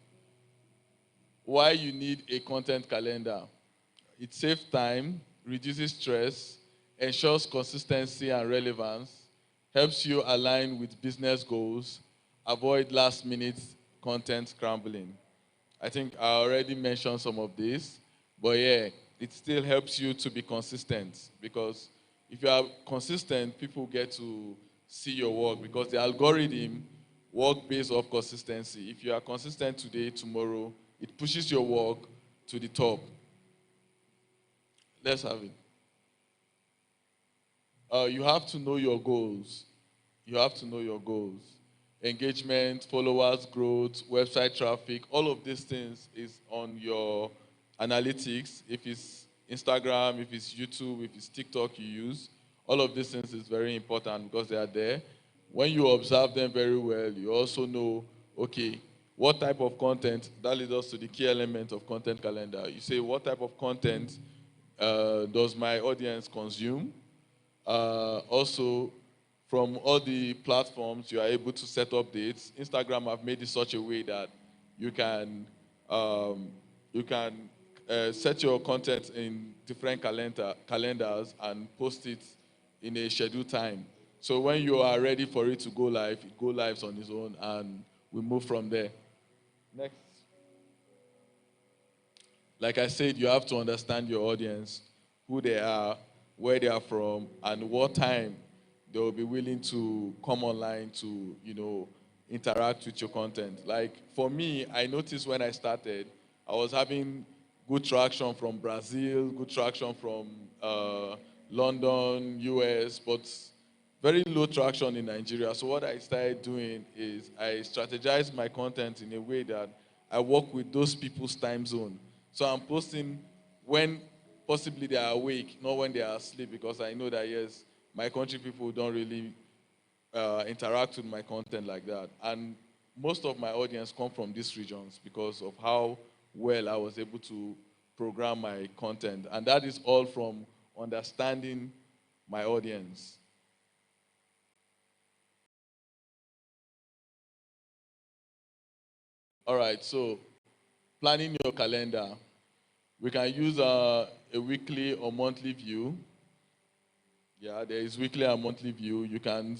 Why you need a content calendar? It saves time, reduces stress, ensures consistency and relevance, helps you align with business goals, avoid last minute content scrambling. I think I already mentioned some of this, but yeah, it still helps you to be consistent because if you are consistent, people get to see your work because the algorithm work based off consistency. If you are consistent today, tomorrow, it pushes your work to the top. Let's have it. You have to know your goals. You have to know your goals. Engagement, followers, growth, website traffic, all of these things is on your analytics. If it's Instagram, if it's YouTube, if it's TikTok you use, all of these things is very important because they are there. When you observe them very well, you also know, okay, what type of content, that leads us to the key element of content calendar. You say, what type of content does my audience consume? Also, from all the platforms, you are able to set up dates. Instagram have made it such a way that you can um, you can set your content in different calendars and post it in a scheduled time. So when you are ready for it to go live, it go lives on its own, and we move from there. Next. Like I said, you have to understand your audience, who they are, where they are from, and what time they will be willing to come online to, interact with your content. Like for me, I noticed when I started, I was having good traction from Brazil, good traction from London, US, but very low traction in Nigeria. So what I started doing is I strategized my content in a way that I work with those people's time zone. So I'm posting when possibly they are awake, not when they are asleep, because I know that yes, my country people don't really interact with my content like that. And most of my audience come from these regions because of how well I was able to program my content. And that is all from understanding my audience. All right, so planning your calendar. We can use a weekly or monthly view. Yeah, there is weekly and monthly view. You can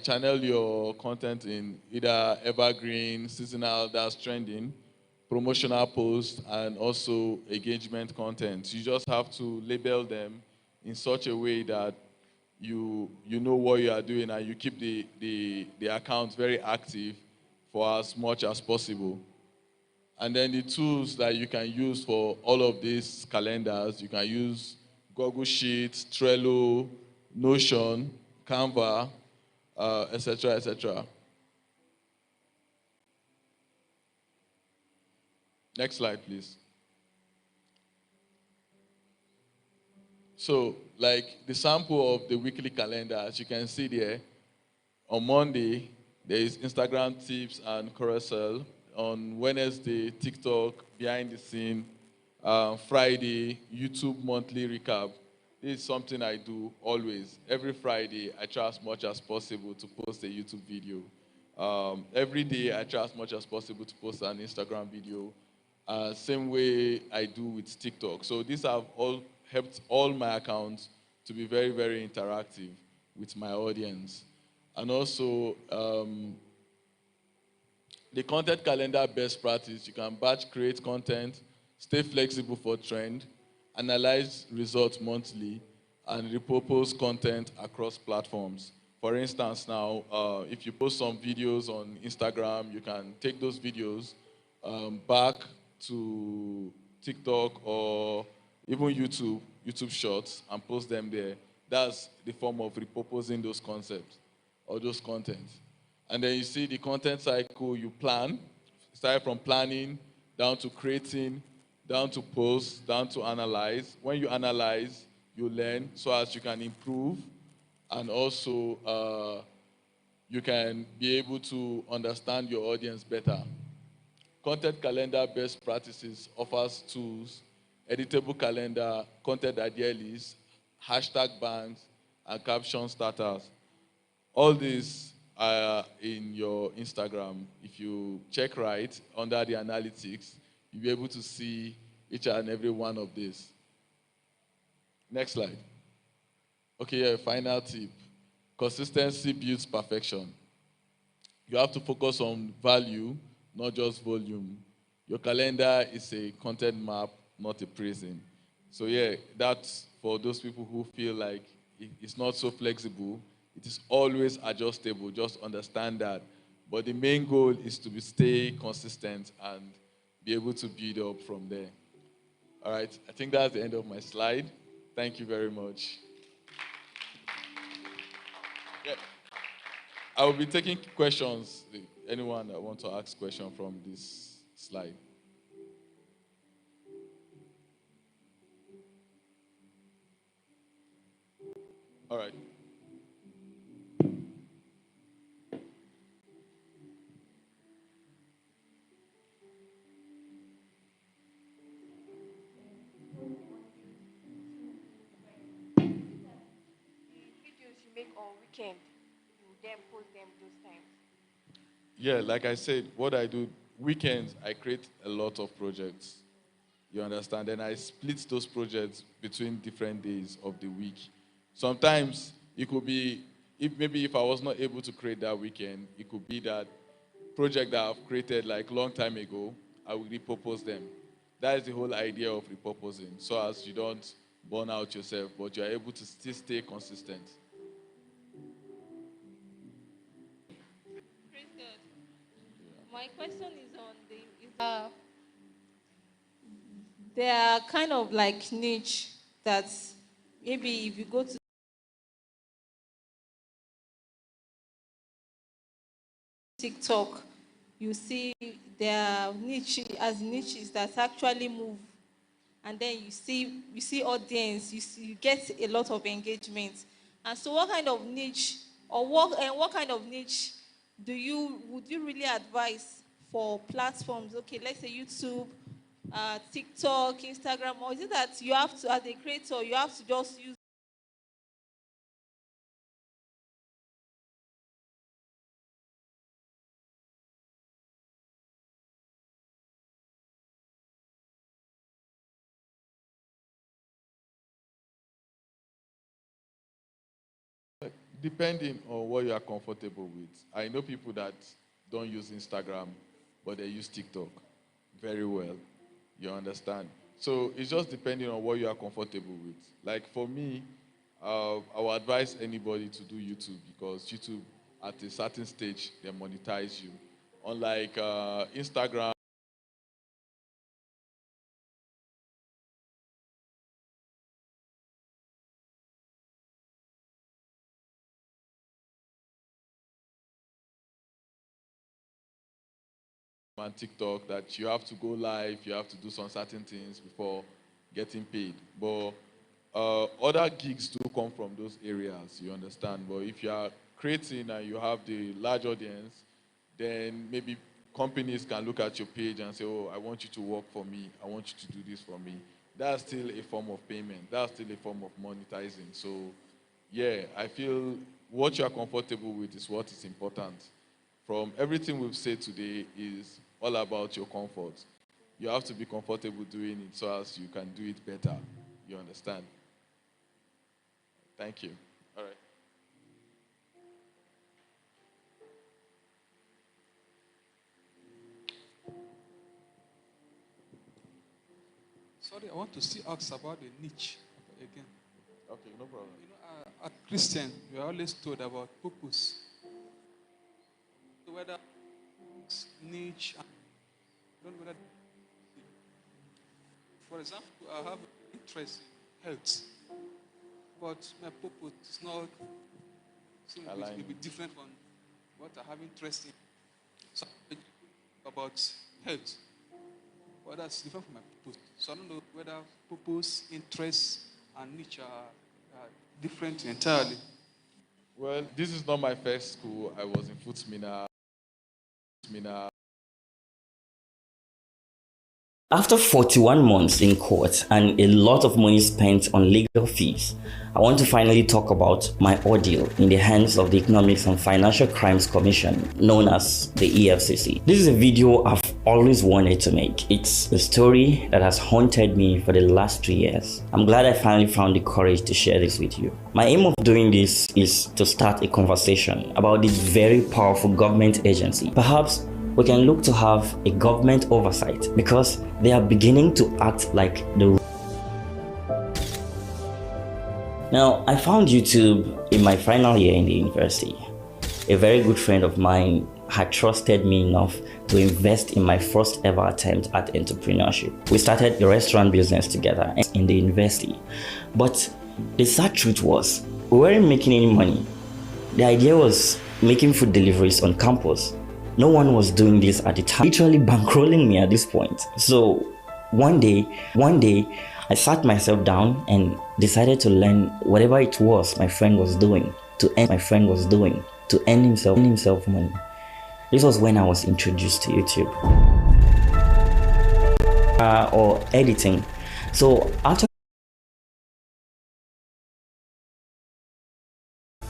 channel your content in either evergreen, seasonal, that's trending, promotional posts, and also engagement content. You just have to label them in such a way that you know what you are doing and you keep the account very active for as much as possible. And then the tools that you can use for all of these calendars, you can use Google Sheets, Trello, Notion, Canva, etc., etc. Next slide, please. So, like the sample of the weekly calendar, as you can see there, on Monday, there is Instagram tips and carousel. On Wednesday, TikTok, behind the scene. Friday, YouTube monthly recap. This is something I do always. Every Friday, I try as much as possible to post a YouTube video. Every day, I try as much as possible to post an Instagram video. Same way I do with TikTok. So these have all helped all my accounts to be very, very interactive with my audience. And also, the content calendar best practice, you can batch create content, stay flexible for trend, analyze results monthly, and repurpose content across platforms. For instance, now, if you post some videos on Instagram, you can take those videos back to TikTok or even YouTube Shorts, and post them there. That's the form of repurposing those concepts or those contents. And then you see the content cycle you plan, start from planning, down to creating, down to post, down to analyze. When you analyze, you learn so as you can improve, and also you can be able to understand your audience better. Content calendar best practices offers tools, editable calendar, content idea list, hashtag banks, and caption starters. All these are in your Instagram. If you check right under the analytics, you'll be able to see each and every one of these. Next slide. Okay, yeah, final tip. Consistency builds perfection. You have to focus on value, not just volume. Your calendar is a content map, not a prison. So yeah, that's for those people who feel like it's not so flexible. It is always adjustable. Just understand that. But the main goal is to stay consistent and be able to build up from there. All right, I think that's the end of my slide. Thank you very much. Yeah, I will be taking questions. Anyone that want to ask question from this slide. All right. Videos you make on weekend, you then post them those times. Yeah, like I said, what I do weekends, I create a lot of projects. You understand? And I split those projects between different days of the week. Sometimes it could be if I was not able to create that weekend, it could be that project that I've created like long time ago, I will repurpose them. That is the whole idea of repurposing, so as you don't burn out yourself, but you are able to still stay consistent. Praise God. My question is on the is there are kind of like niche that maybe if you go to TikTok, you see there are niche as niches that actually move, and then you see audience, you get a lot of engagement. And so, what kind of niche or what kind of niche would you really advise for platforms? Okay, let's say YouTube, TikTok, Instagram, or is it that you have to, as a creator, you have to just use Depending on what you are comfortable with. I know people that don't use Instagram, but they use TikTok very well. You understand? So it's just depending on what you are comfortable with. Like for me, I would advise anybody to do YouTube because YouTube, at a certain stage, they monetize you. Unlike Instagram and TikTok, that you have to go live, you have to do some certain things before getting paid. But other gigs do come from those areas, you understand. But if you are creating and you have the large audience, then maybe companies can look at your page and say, oh, I want you to work for me. I want you to do this for me. That's still a form of payment. That's still a form of monetizing. So, yeah, I feel what you are comfortable with is what is important. From everything we've said today is all about your comfort. You have to be comfortable doing it so as you can do it better. You understand? Thank you. All right. Sorry, I want to still ask about the niche again. Okay, no problem. A Christian, we are always told about purpose. So whether it's niche, I don't know whether, for example, I have interest in health, but my purpose is not, so it will be different from what I have interest in. So about health, well, that's different from my purpose. So I don't know whether purpose, interest, and niche are different entirely. Well, this is not my first school. I was in Footsmina. After 41 months in court and a lot of money spent on legal fees, I want to finally talk about my ordeal in the hands of the Economics and Financial Crimes Commission, known as the EFCC. This is a video I've always wanted to make. It's a story that has haunted me for the last 2 years. I'm glad I finally found the courage to share this with you. My aim of doing this is to start a conversation about this very powerful government agency. Perhaps we can look to have a government oversight because they are beginning to act like the... Now, I found YouTube in my final year in the university. A very good friend of mine had trusted me enough to invest in my first ever attempt at entrepreneurship. We started a restaurant business together in the university. But the sad truth was, we weren't making any money. The idea was making food deliveries on campus. No one was doing this at the time, literally bankrolling me at this point. So one day, I sat myself down and decided to learn whatever it was my friend was doing to earn himself money. This was when I was introduced to YouTube or editing. So after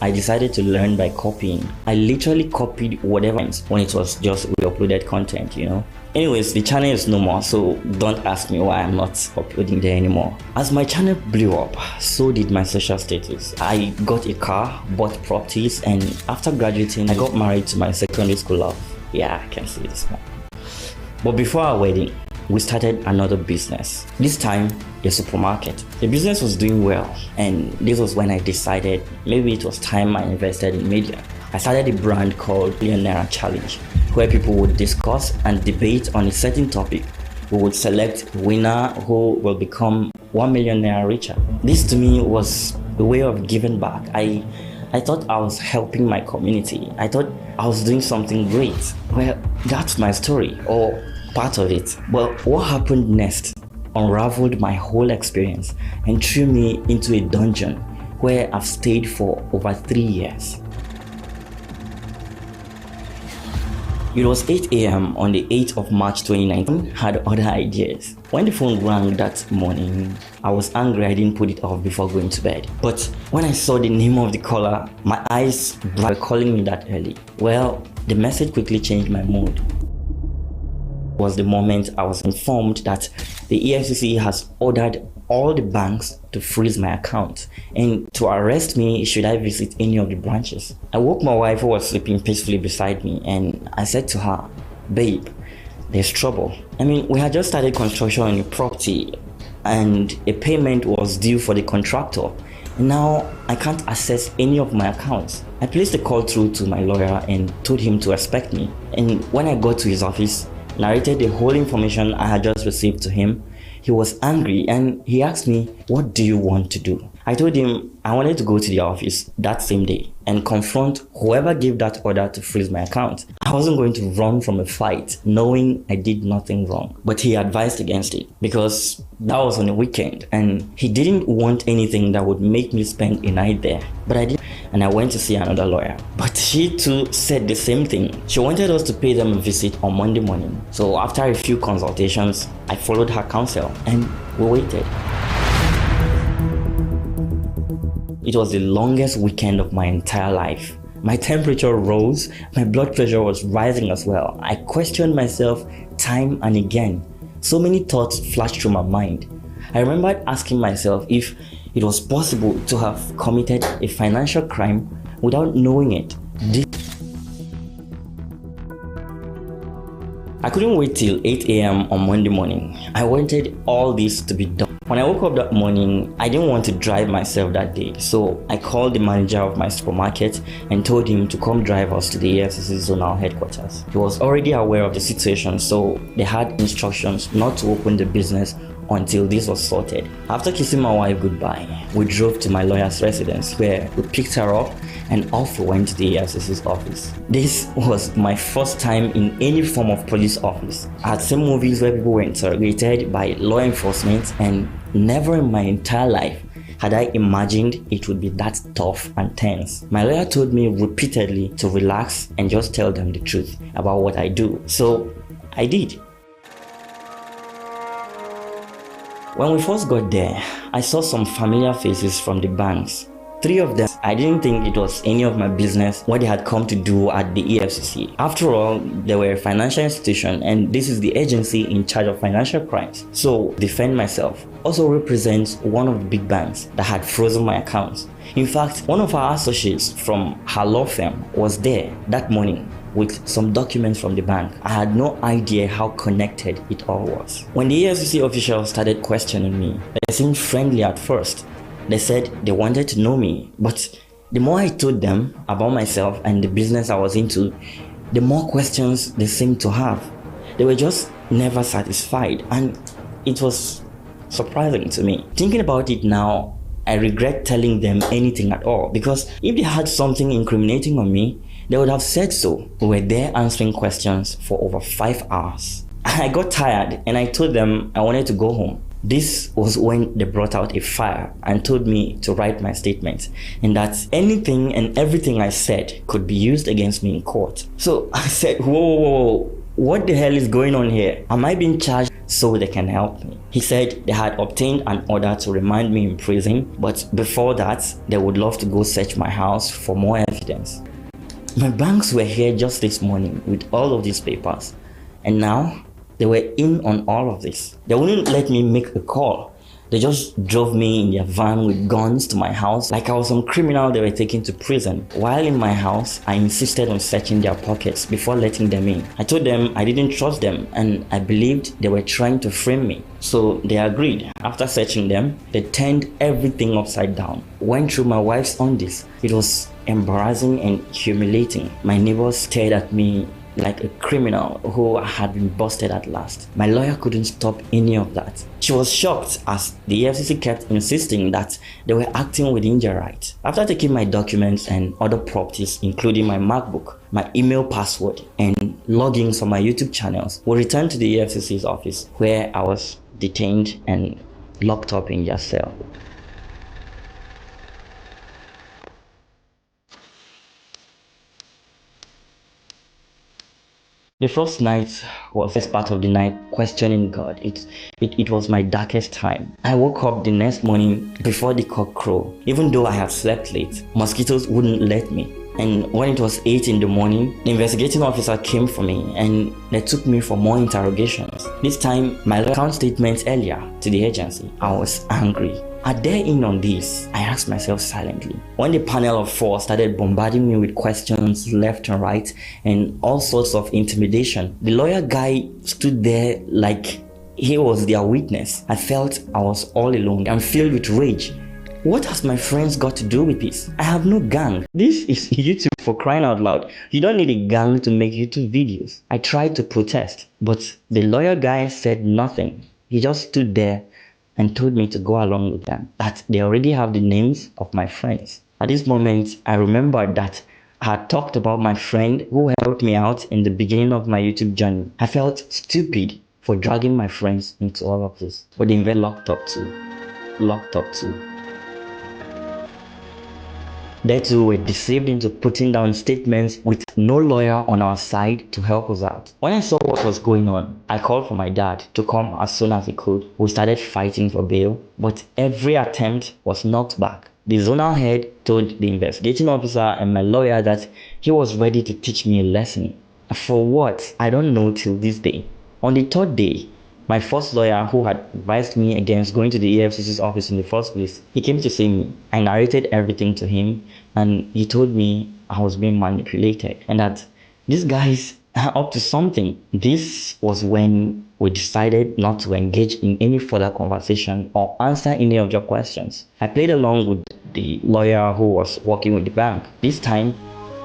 I decided to learn by copying. I literally copied whatever when it was just re-uploaded content, you know. Anyways, the channel is no more, so don't ask me why I'm not uploading there anymore. As my channel blew up, so did my social status. I got a car, bought properties, and after graduating, I got married to my secondary school love. Yeah, I can see this one. But before our wedding, we started another business. This time, a supermarket. The business was doing well, and this was when I decided maybe it was time I invested in media. I started a brand called Millionaire Challenge, where people would discuss and debate on a certain topic. We would select a winner who will become 1 million naira richer. This to me was a way of giving back. I thought I was helping my community. I thought I was doing something great. Well, that's my story, or part of it. But what happened next unraveled my whole experience and threw me into a dungeon where I've stayed for over 3 years. It was 8 a.m. on the 8th of March 2019. I had other ideas. When the phone rang that morning, I was angry I didn't put it off before going to bed. But when I saw the name of the caller, my eyes were calling me that early. Well, the message quickly changed my mood. Was the moment I was informed that the EFCC has ordered all the banks to freeze my account and to arrest me should I visit any of the branches. I woke my wife who was sleeping peacefully beside me and I said to her, "Babe, there's trouble." I mean, we had just started construction on a property and a payment was due for the contractor. Now I can't access any of my accounts. I placed a call through to my lawyer and told him to expect me. And when I got to his office, narrated the whole information I had just received to him. He was angry and he asked me, "What do you want to do?" I told him I wanted to go to the office that same day and confront whoever gave that order to freeze my account. I wasn't going to run from a fight knowing I did nothing wrong. But he advised against it because that was on a weekend and he didn't want anything that would make me spend a night there. But I did, and I went to see another lawyer. But she too said the same thing. She wanted us to pay them a visit on Monday morning. So after a few consultations, I followed her counsel and we waited. It was the longest weekend of my entire life. My temperature rose, my blood pressure was rising as well. I questioned myself time and again. So many thoughts flashed through my mind. I remembered asking myself if it was possible to have committed a financial crime without knowing it. I couldn't wait till 8 a.m. on Monday morning. I wanted all this to be done. When I woke up that morning, I didn't want to drive myself that day, so I called the manager of my supermarket and told him to come drive us to the EFCC zonal headquarters. He was already aware of the situation, so they had instructions not to open the business until this was sorted. After kissing my wife goodbye, we drove to my lawyer's residence where we picked her up and off we went to the EFCC's office. This was my first time in any form of police office. I had seen movies where people were interrogated by law enforcement and never in my entire life had I imagined it would be that tough and tense. My lawyer told me repeatedly to relax and just tell them the truth about what I do. So I did. When we first got there, I saw some familiar faces from the banks. 3 of them, I didn't think it was any of my business what they had come to do at the EFCC. After all, they were a financial institution and this is the agency in charge of financial crimes. So, Defend Myself also represents one of the big banks that had frozen my accounts. In fact, one of our associates from her law firm was there that morning with some documents from the bank. I had no idea how connected it all was. When the EFCC officials started questioning me, they seemed friendly at first. They said they wanted to know me, but the more I told them about myself and the business I was into, the more questions they seemed to have. They were just never satisfied, and it was surprising to me. Thinking about it now, I regret telling them anything at all, because if they had something incriminating on me, they would have said so. We were there answering questions for over 5 hours. I got tired and I told them I wanted to go home. This was when they brought out a file and told me to write my statement and that anything and everything I said could be used against me in court. So I said, whoa, what the hell is going on here? Am I being charged so they can help me? He said they had obtained an order to remand me in prison, but before that, they would love to go search my house for more evidence. My banks were here just this morning with all of these papers, and now they were in on all of this. They wouldn't let me make a call. They just drove me in their van with guns to my house like I was some criminal they were taking to prison. While in my house, I insisted on searching their pockets before letting them in. I told them I didn't trust them and I believed they were trying to frame me. So they agreed. After searching them, they turned everything upside down. Went through my wife's undies. It was embarrassing and humiliating. My neighbors stared at me like a criminal who had been busted at last. My lawyer couldn't stop any of that. She was shocked as the EFCC kept insisting that they were acting within their right. After taking my documents and other properties, including my MacBook, my email password, and logins on my YouTube channels, we returned to the EFCC's office where I was detained and locked up in their cell. The first night was as part of the night questioning God. It was my darkest time. I woke up the next morning before the cock crowed. Even though I had slept late, mosquitoes wouldn't let me. And when it was 8 in the morning, the investigating officer came for me and they took me for more interrogations. This time, my account statements earlier to the agency. I was angry. Are they in on this? I asked myself silently. When the panel of 4 started bombarding me with questions left and right and all sorts of intimidation, the lawyer guy stood there like he was their witness. I felt I was all alone and filled with rage. What has my friends got to do with this? I have no gang. This is YouTube, for crying out loud. You don't need a gang to make YouTube videos. I tried to protest, but the lawyer guy said nothing. He just stood there and told me to go along with them, that they already have the names of my friends. At this moment, I remembered that I had talked about my friend who helped me out in the beginning of my YouTube journey. I felt stupid for dragging my friends into all of this, but they were locked up too. They too were deceived into putting down statements with no lawyer on our side to help us out. When I saw what was going on, I called for my dad to come as soon as he could. We started fighting for bail, but every attempt was knocked back. The zonal head told the investigating officer and my lawyer that he was ready to teach me a lesson. For what? I don't know till this day. On the 3rd day, my first lawyer, who had advised me against going to the EFCC's office in the first place, he came to see me. I narrated everything to him and he told me I was being manipulated and that these guys are up to something. This was when we decided not to engage in any further conversation or answer any of your questions. I played along with the lawyer who was working with the bank. This time,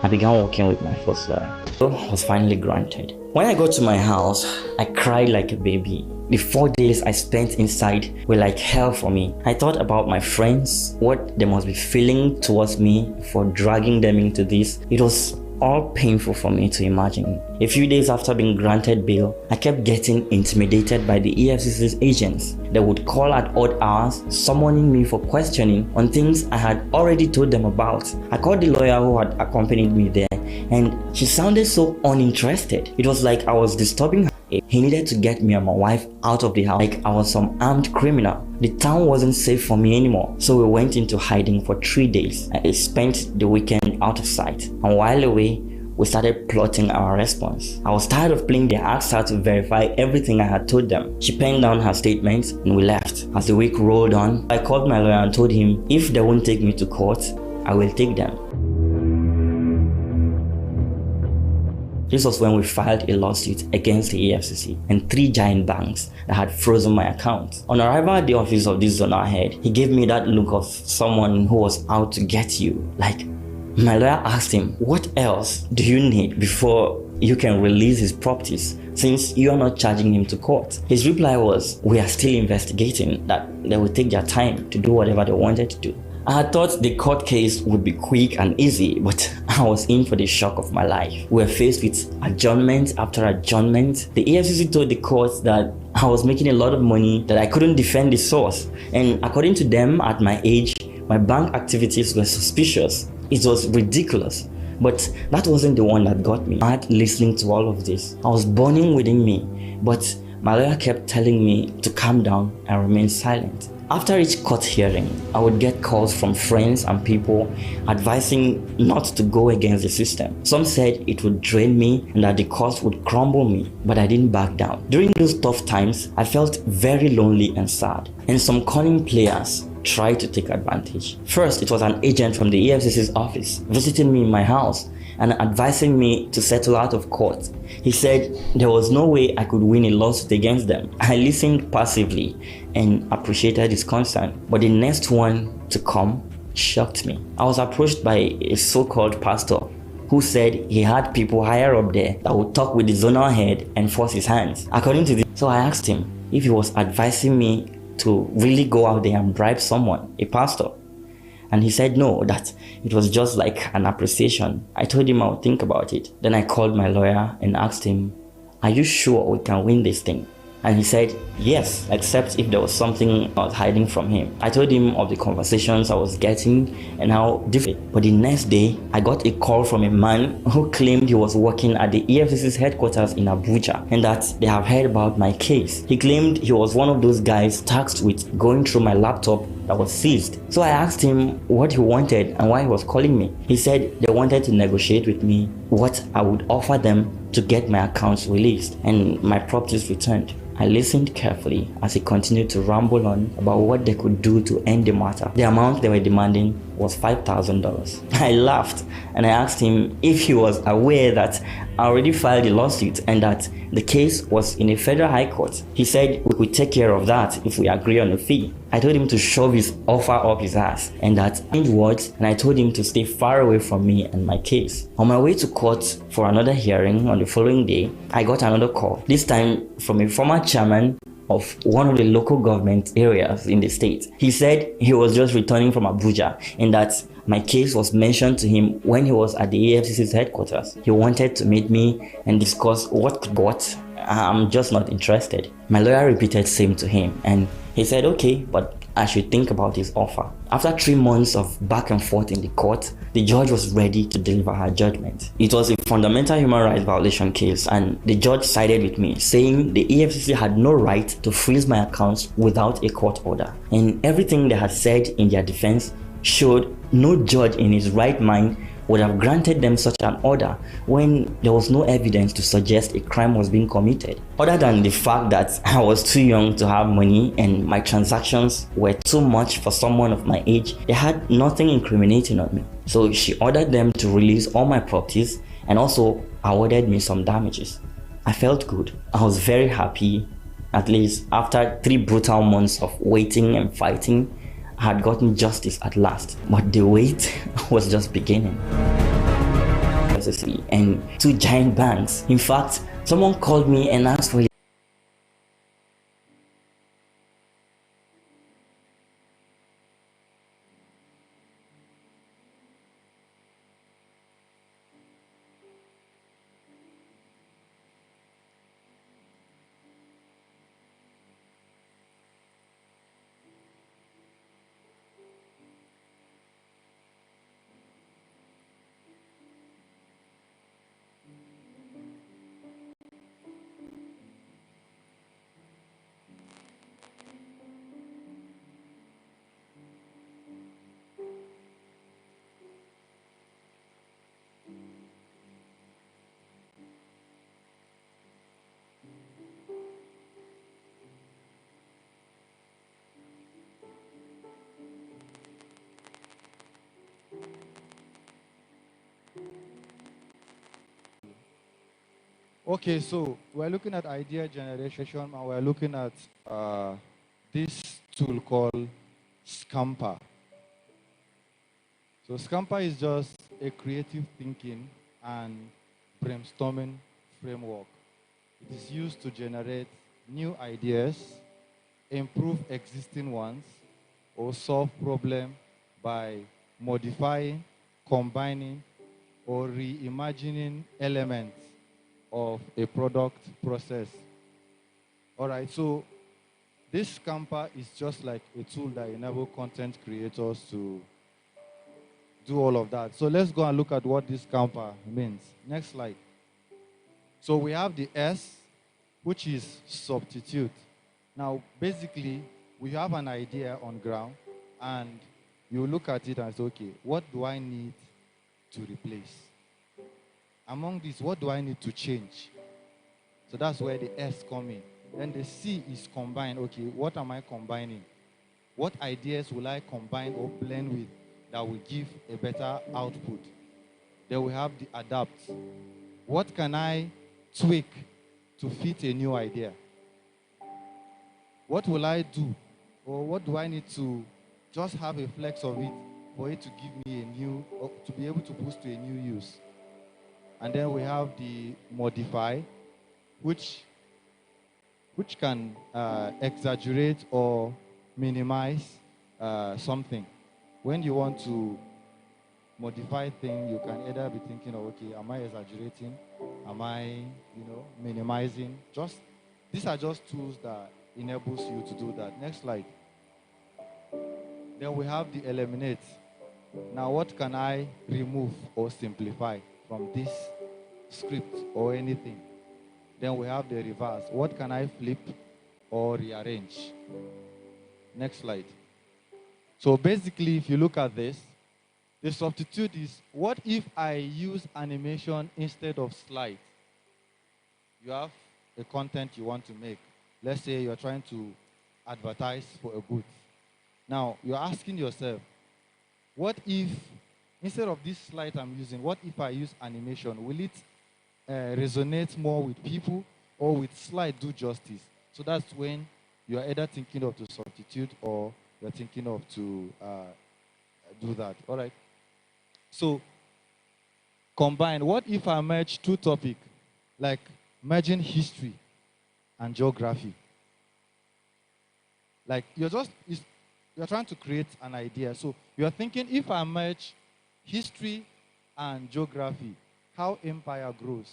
I began working with my first lawyer. So was finally granted. When I got to my house, I cried like a baby. The 4 days I spent inside were like hell for me. I thought about my friends, what they must be feeling towards me for dragging them into this. It was all painful for me to imagine. A few days after being granted bail, I kept getting intimidated by the EFCC's agents. They would call at odd hours, summoning me for questioning on things I had already told them about. I called the lawyer who had accompanied me there and she sounded so uninterested. It was like I was disturbing her. He needed to get me and my wife out of the house like I was some armed criminal. The town wasn't safe for me anymore, so we went into hiding for 3 days. I spent the weekend out of sight, and while away, we started plotting our response. I was tired of playing the actor to verify everything I had told them. She penned down her statements and we left. As the week rolled on, I called my lawyer and told him if they won't take me to court, I will take them. This was when we filed a lawsuit against the EFCC and 3 giant banks that had frozen my account. On arrival at the office of this zonal head, he gave me that look of someone who was out to get you. Like, my lawyer asked him, what else do you need before you can release his properties, since you are not charging him to court? His reply was, we are still investigating, that they will take their time to do whatever they wanted to do. I had thought the court case would be quick and easy, but I was in for the shock of my life. We were faced with adjournment after adjournment. The EFCC told the court that I was making a lot of money, that I couldn't defend the source, and according to them, at my age, my bank activities were suspicious. It was ridiculous. But that wasn't the one that got me. I had listening to all of this. I was burning within me, but my lawyer kept telling me to calm down and remain silent. After each court hearing, I would get calls from friends and people advising not to go against the system. Some said it would drain me and that the cost would crumble me, but I didn't back down. During those tough times, I felt very lonely and sad, and some cunning players tried to take advantage. First, it was an agent from the EFCC's office visiting me in my house and advising me to settle out of court. He said there was no way I could win a lawsuit against them. I listened passively and appreciated his concern, but the next one to come shocked me. I was approached by a so-called pastor who said he had people higher up there that would talk with the zonal head and force his hands. According to this, so I asked him if he was advising me to really go out there and bribe someone, a pastor. And he said no, that it was just like an appreciation. I told him I would think about it. Then I called my lawyer and asked him, are you sure we can win this thing? And he said, yes, except if there was something I was hiding from him. I told him of the conversations I was getting and how different. But the next day, I got a call from a man who claimed he was working at the EFCC's headquarters in Abuja and that they have heard about my case. He claimed he was one of those guys tasked with going through my laptop that was seized. So I asked him what he wanted and why he was calling me. He said they wanted to negotiate with me what I would offer them to get my accounts released and my properties returned. I listened carefully as he continued to ramble on about what they could do to end the matter. The amount they were demanding was $5,000. I laughed and I asked him if he was aware that I already filed a lawsuit and that the case was in a federal high court. He said we could take care of that if we agree on a fee. I told him to shove his offer up his ass and that I changed words, and I told him to stay far away from me and my case. On my way to court for another hearing on the following day, I got another call, this time from a former chairman of one of the local government areas in the state. He said he was just returning from Abuja and that my case was mentioned to him when he was at the EFCC's headquarters. He wanted to meet me and discuss what could what. I'm just not interested. My lawyer repeated same to him and he said okay, but I should think about his offer. After 3 months of back and forth in the court, the judge was ready to deliver her judgment. It was a fundamental human rights violation case and the judge sided with me, saying the EFCC had no right to freeze my accounts without a court order. And everything they had said in their defense showed no judge in his right mind would have granted them such an order when there was no evidence to suggest a crime was being committed. Other than the fact that I was too young to have money and my transactions were too much for someone of my age, they had nothing incriminating on me. So she ordered them to release all my properties and also awarded me some damages. I felt good. I was very happy. At least after 3 brutal months of waiting and fighting, I had gotten justice at last, but the wait was just beginning. And 2 giant banks. In fact, someone called me and asked for Okay, so we're looking at idea generation and we're looking at this tool called Scamper. So Scamper is just a creative thinking and brainstorming framework. It is used to generate new ideas, improve existing ones, or solve problems by modifying, combining, or reimagining elements of a product process. All right, so this Scamper is just like a tool that enables content creators to do all of that. So let's go and look at what this Scamper means. Next slide. So we have the S, which is substitute. Now, basically, we have an idea on ground, and you look at it and say, okay, what do I need to replace? Among these, what do I need to change? So that's where the S come in. Then the C is combine. Okay, what am I combining? What ideas will I combine or blend with that will give a better output? Then we have the adapt. What can I tweak to fit a new idea? What will I do? Or what do I need to just have a flex of it for it to give me a new, or to be able to boost to a new use? And then we have the modify, which can exaggerate or minimize something. When you want to modify things, you can either be thinking of, okay, am I exaggerating? Am I, minimizing? These are just tools that enables you to do that. Next slide. Then we have the eliminate. Now, what can I remove or simplify from this script or anything? Then we have the reverse. What can I flip or rearrange? Next slide. So basically, if you look at this, the substitute is, what if I use animation instead of slide? You have a content you want to make. Let's say you're trying to advertise for a good. Now, you're asking yourself, what if, instead of this slide I'm using, what if I use animation? Will it resonate more with people, or with slide do justice? So that's when you're either thinking of to substitute or you're thinking of to do that. All right. So combine. What if I merge two topics, like merging history and geography? Like you're trying to create an idea. So you're thinking, if I merge history and geography, how empire grows.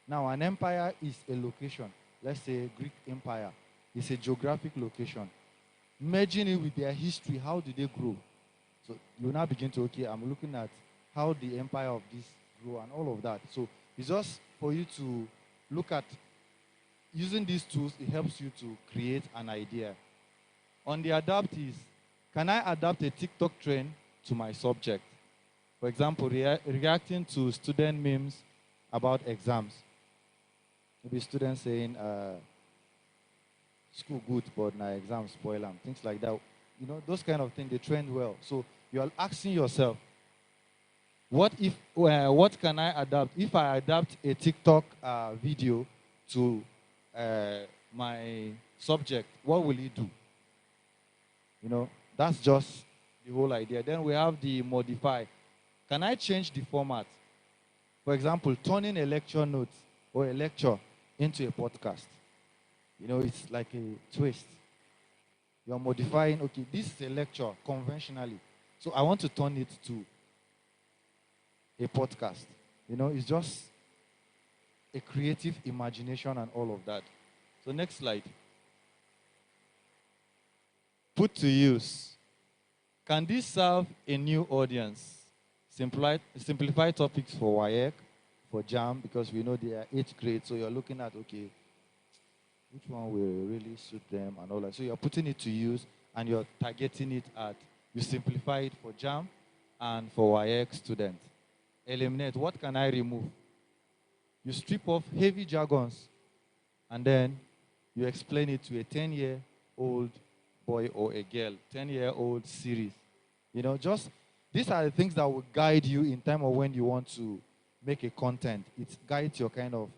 Now, an empire is a location. Let's say Greek Empire is a geographic location. Merging it with their history, how do they grow? So you now begin to, okay, I'm looking at how the empire of this grow and all of that. So it's just for you to look at, using these tools, it helps you to create an idea. On the adapt is, can I adapt a TikTok trend to my subject? For example, reacting to student memes about exams. Maybe students saying, school good, but now exams spoil them. Things like that. Those kind of things, they trend well. So you're asking yourself, what can I adapt? If I adapt a TikTok video to my subject, what will it do? That's just the whole idea. Then we have the modify. Can I change the format? For example, turning a lecture note or a lecture into a podcast. It's like a twist. You're modifying, okay, this is a lecture conventionally. So I want to turn it to a podcast. It's just a creative imagination and all of that. So next slide. Put to use. Can this serve a new audience? Simplify topics for WAEC, for JAM, because we know they are 8th grade, so you're looking at, okay, which one will really suit them and all that. So you're putting it to use and you're targeting it at, you simplify it for JAM and for WAEC students. Eliminate, what can I remove? You strip off heavy jargons and then you explain it to a 10-year-old boy or a girl, 10-year-old series. These are the things that will guide you in time of when you want to make a content. It guides your kind of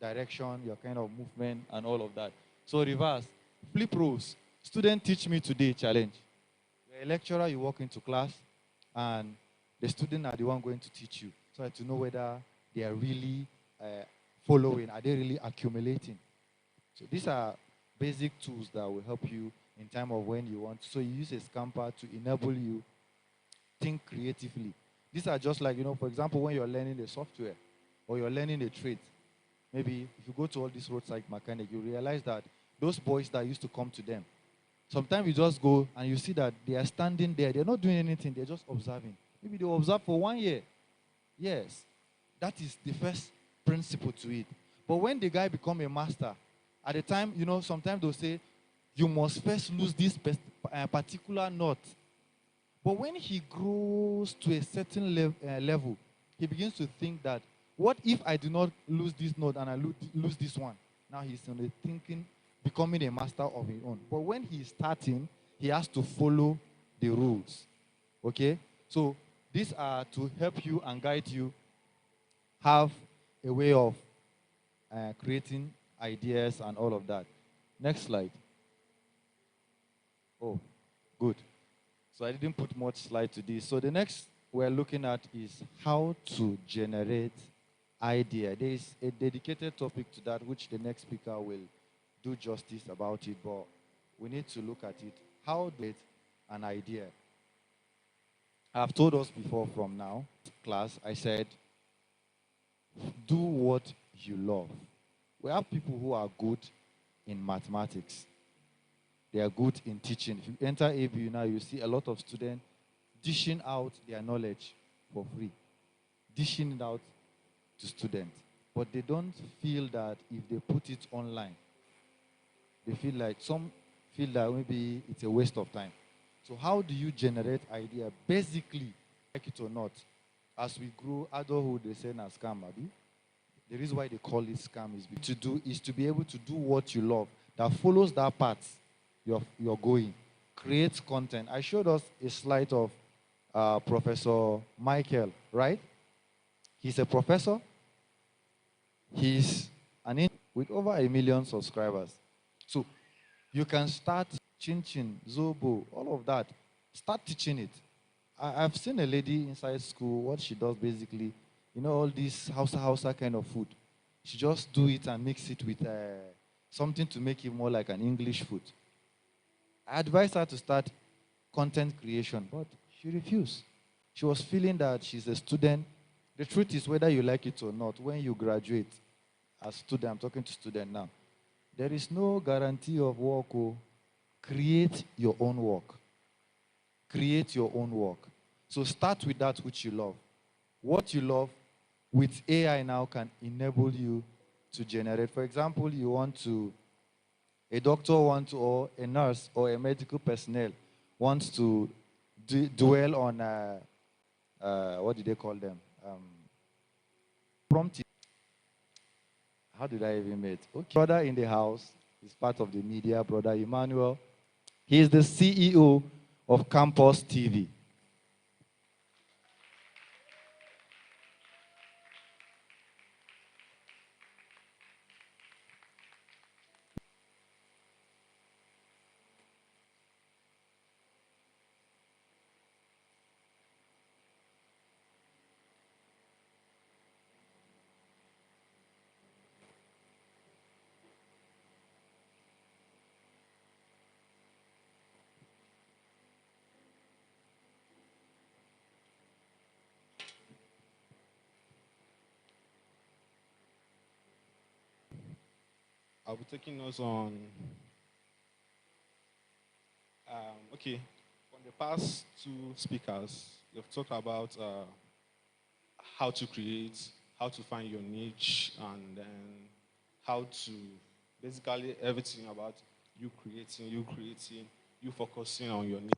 direction, your kind of movement, and all of that. So reverse, flip roles. Student teach me today challenge. You're a lecturer, you walk into class, and the student are the one going to teach you. So to know whether they are really following, are they really accumulating? So these are basic tools that will help you in time of when you want. So you use a scamper to enable you think creatively. These are just like, for example, when you're learning a software or you're learning a trade. Maybe if you go to all these roadside mechanic, you realize that those boys that used to come to them, sometimes you just go and you see that they are standing there. They're not doing anything. They're just observing. Maybe they observe for 1 year. Yes, that is the first principle to it. But when the guy become a master, at the time, sometimes they'll say, you must first lose this particular knot. But when he grows to a certain level, he begins to think that, what if I do not lose this knot and I lose this one? Now he's thinking, becoming a master of his own. But when he's starting, he has to follow the rules. Okay? So these are to help you and guide you have a way of creating ideas and all of that. Next slide. Oh, good. So I didn't put much slide to this. So the next we're looking at is how to generate idea. There is a dedicated topic to that, which the next speaker will do justice about it, but we need to look at it. How to get an idea? I've told us before from now, class, I said, do what you love. We have people who are good in mathematics. They are good in teaching. If you enter ABU now, you see a lot of students dishing out their knowledge for free, dishing it out to students. But they don't feel that if they put it online, they feel like some feel that maybe it's a waste of time. So how do you generate idea? Basically, like it or not, as we grow adulthood, they say na scam, abi? The reason why they call it scam is to be able to do what you love that follows that path you're going. Create content. I showed us a slide of Professor Michael, right? He's a professor. He's with over 1 million subscribers. So you can start Chin Chin, Zobo, all of that. Start teaching it. I've seen a lady inside school, what she does basically, all this Hausa kind of food. She just do it and mix it with something to make it more like an English food. I advised her to start content creation, but she refused. She was feeling that she's a student. The truth is, whether you like it or not, when you graduate as student, I'm talking to student now, there is no guarantee of work. Oh. Create your own work. Create your own work. So start with that which you love. What you love with AI now can enable you to generate. For example, a doctor wants, or a nurse or a medical personnel wants to dwell on, what do they call them? Prompting. How did I even meet? Okay. Brother in the house is part of the media, Brother Emmanuel. He is the CEO of Campus TV. I'll be taking us on, okay, from the past two speakers, they've talked about how to create, how to find your niche, and then how to, basically everything about you creating, you focusing on your niche.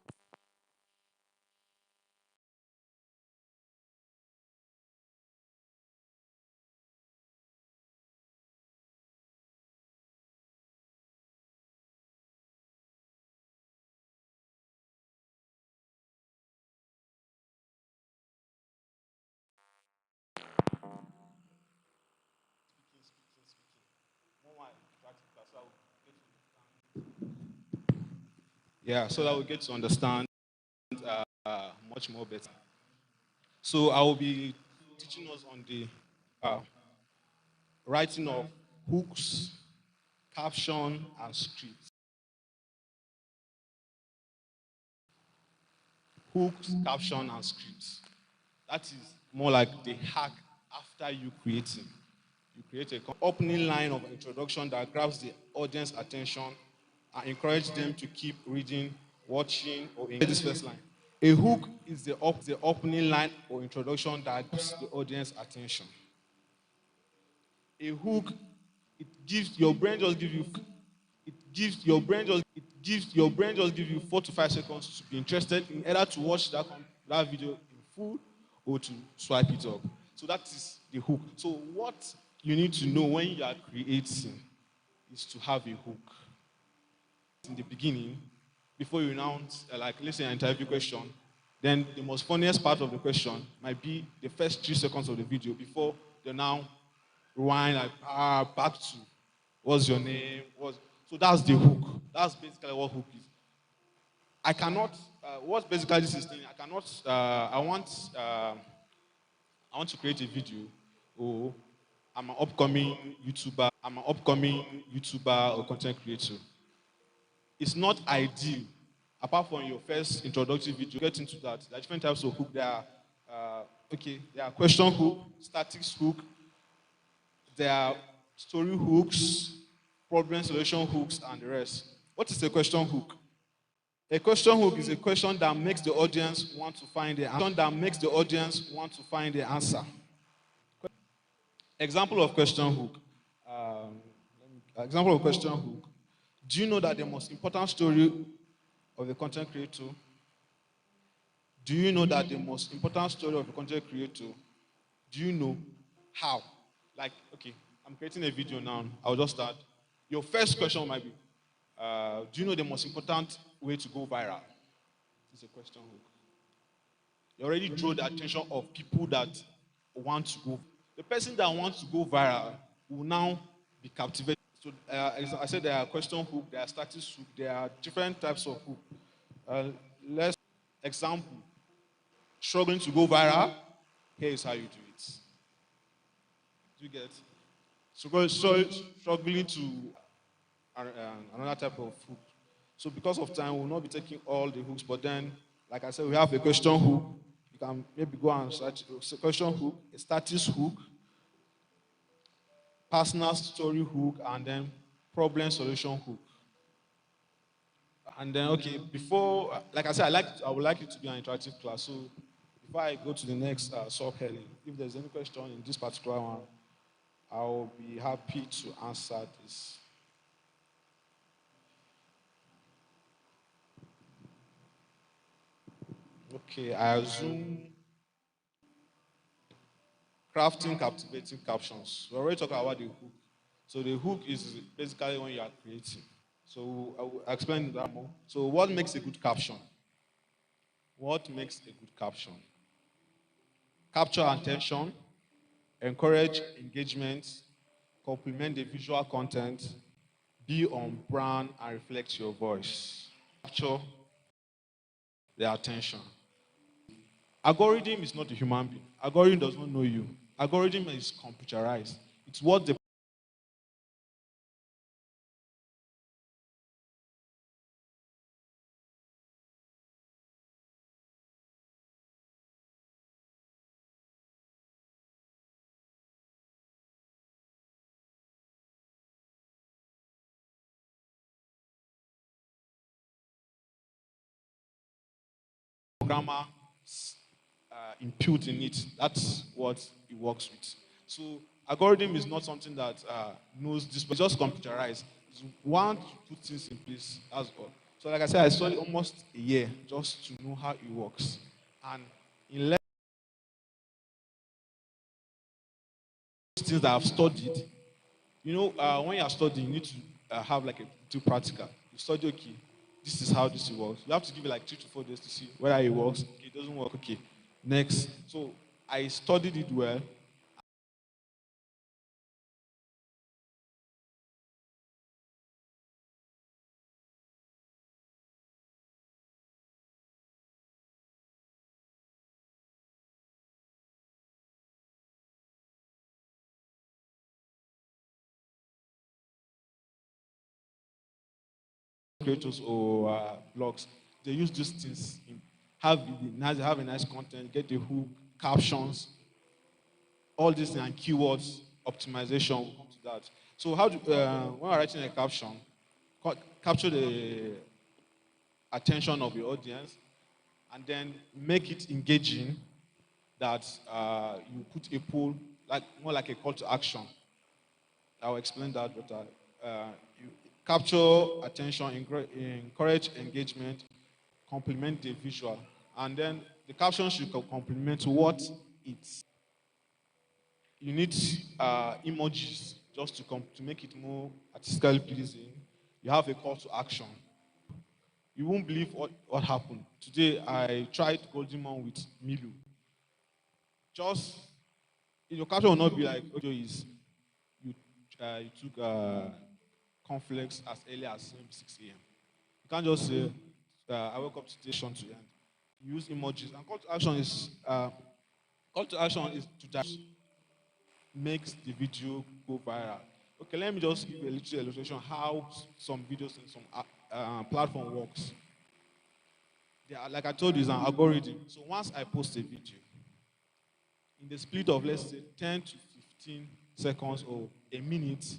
Yeah, so that we get to understand much more better. So I will be teaching us on the uh, writing of hooks, caption, and scripts. Hooks, caption, and scripts. That is more like the hack after you creating. You create a opening line of introduction that grabs the audience attention and encourage them to keep reading, watching, or engaging. This first line. A hook is the opening line or introduction that grabs the audience attention. A hook, it gives your brain just give you your brain just give you 4 to 5 seconds to be interested in either to watch that video in full or to swipe it up. So that is the hook. So what you need to know when you are creating is to have a hook. In the beginning, before you announce, like let's say an interview question, then the most funniest part of the question might be the first 3 seconds of the video before they now rewind like back to what's your name, so that's the hook. That's basically what hook is. I cannot. What's basically this is thing? I cannot. I want to create a video. Or I'm an upcoming YouTuber. I'm an upcoming YouTuber or content creator. It's not ideal. Apart from your first introductory video, get into that. There are different types of hook. There are question hook, statics hook, there are story hooks, problem solution hooks, and the rest. What is a question hook? A question hook is a question that makes the audience want to find the answer. Example of question hook. Example of question hook. Do you know that the most important story of a content creator? Do you know that the most important story of a content creator? Do you know how? Like, okay, I'm creating a video now. I'll just start. Your first question might be, do you know the most important way to go viral? It's a question hook. You already draw the attention of people that want to go. The person that wants to go viral will now be captivated. So as I said, there are question hook, there are status hook, there are different types of hook. Let's example. Struggling to go viral. Here is how you do it. Do you get? Struggling to another type of hook. So because of time, we'll not be taking all the hooks, but then, like I said, we have a question hook. You can maybe go and search a question hook, a status hook, personal story hook, and then problem solution hook. And then, okay, before, like I said, I would like it to be an interactive class. So before I go to the next subheading, if there's any question in this particular one, I'll be happy to answer this. Okay, I assume crafting captivating captions. We already talked about the hook. So the hook is basically when you are creating. So I will explain that more. So what makes a good caption? What makes a good caption? Capture attention, encourage engagement, complement the visual content, be on brand and reflect your voice. Capture their attention. Algorithm is not a human being. Algorithm does not know you. Algorithm is computerized. It's what the programmer impute in it. That's what it works with. So algorithm is not something that knows this, but just computerized. It's one to put things in place. That's all. So like I said, I studied almost a year just to know how it works. And in things that I've studied, you know, when you're studying, you need to have like a do practical. You study, okay, this is how this works. You have to give it like 3 to 4 days to see whether it works. Okay, it doesn't work. Okay, next. So I studied it well. creators or blogs, they use these things. Have a nice content, get the hook, captions, all these and keywords optimization will come to that. So how do when we're writing a caption, capture the attention of your audience, and then make it engaging. That you put a poll, like more like a call to action. I'll explain that better. You capture attention, encourage engagement, complement the visual, and then the caption should complement what it's. You need emojis just to make it more artistically pleasing. You have a call to action. You won't believe what happened. Today I tried Golden Mon with Milu. Just your caption will not be like audio is you took conflicts as early as 6 a.m. You can't just say I woke up to station to end. Use emojis and call to action is to just makes the video go viral. Okay, let me just give a little illustration how some videos in some platform works. Like I told you, it's an algorithm. So once I post a video, in the split of let's say 10 to 15 seconds or a minute,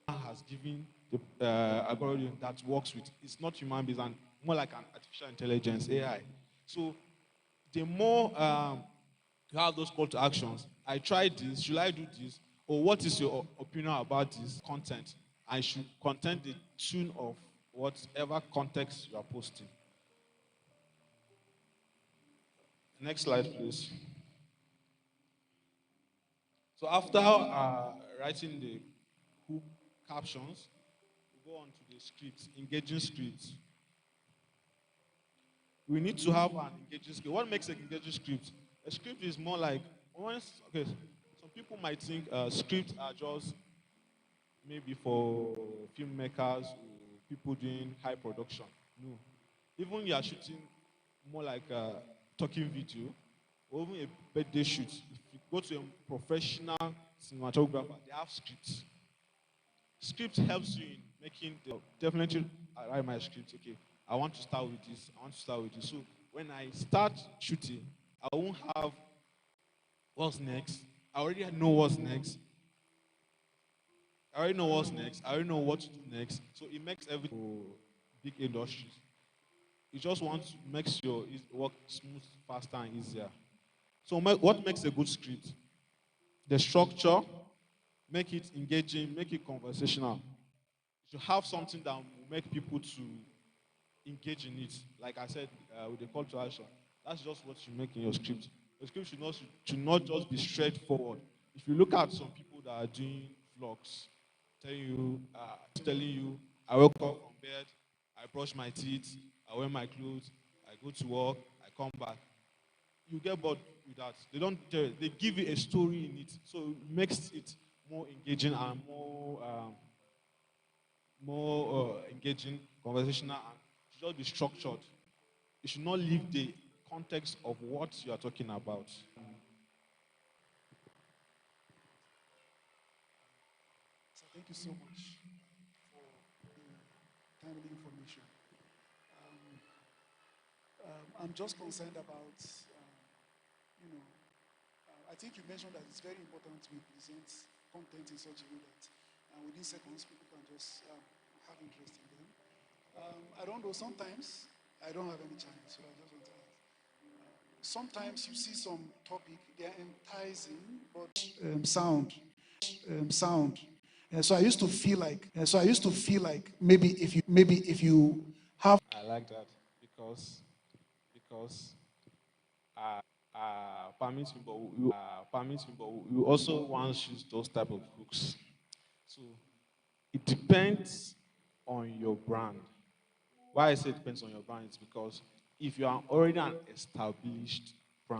has given the algorithm that works with, it's not human beings and more like an artificial intelligence, AI. So the more you have those call to actions, I tried this, should I do this? Or what is your opinion about this content? I should content the tune of whatever context you are posting. Next slide, please. So after writing the hook captions, we go on to the scripts, engaging scripts. We need to have an engaging script. What makes an engaging script? A script is more like, okay, some people might think scripts are just maybe for filmmakers or people doing high production. No. Even you are shooting more like a talking video, or even a birthday shoot. If you go to a professional cinematographer, they have scripts. Script helps you in making definitely I write my script. Okay, I want to start with this. I want to start with this. So when I start shooting, I won't have what's next. I already know what's next. I already know what's next. I already know what to do next. So it makes everything for big industries. You just want to make your work smooth, faster, and easier. So what makes a good script? The structure, make it engaging, make it conversational. To have something that will make people to engage in it. Like I said, with the call to action. That's just what you make in your script. The script should not just be straightforward. If you look at some people that are doing vlogs, telling you, I woke up from bed, I brush my teeth, I wear my clothes, I go to work, I come back. You get bored with that. They don't tell you. They give you a story in it, so it makes it more engaging and more engaging, conversational, and it should just be structured. It should not leave the context of what you are talking about. So thank you so much for the timely information. I'm just concerned about, I think you mentioned that it's very important to present content in such a way that within seconds people can just have interest in them. I don't know, sometimes I don't have any channel, so I just want to ask. Sometimes you see some topic, they are enticing, but sound. So I used to feel like maybe if you have. I like that because permit me, but we also want to use those type of hooks. So it depends on your brand. Why I say it depends on your brand is because if you are already an established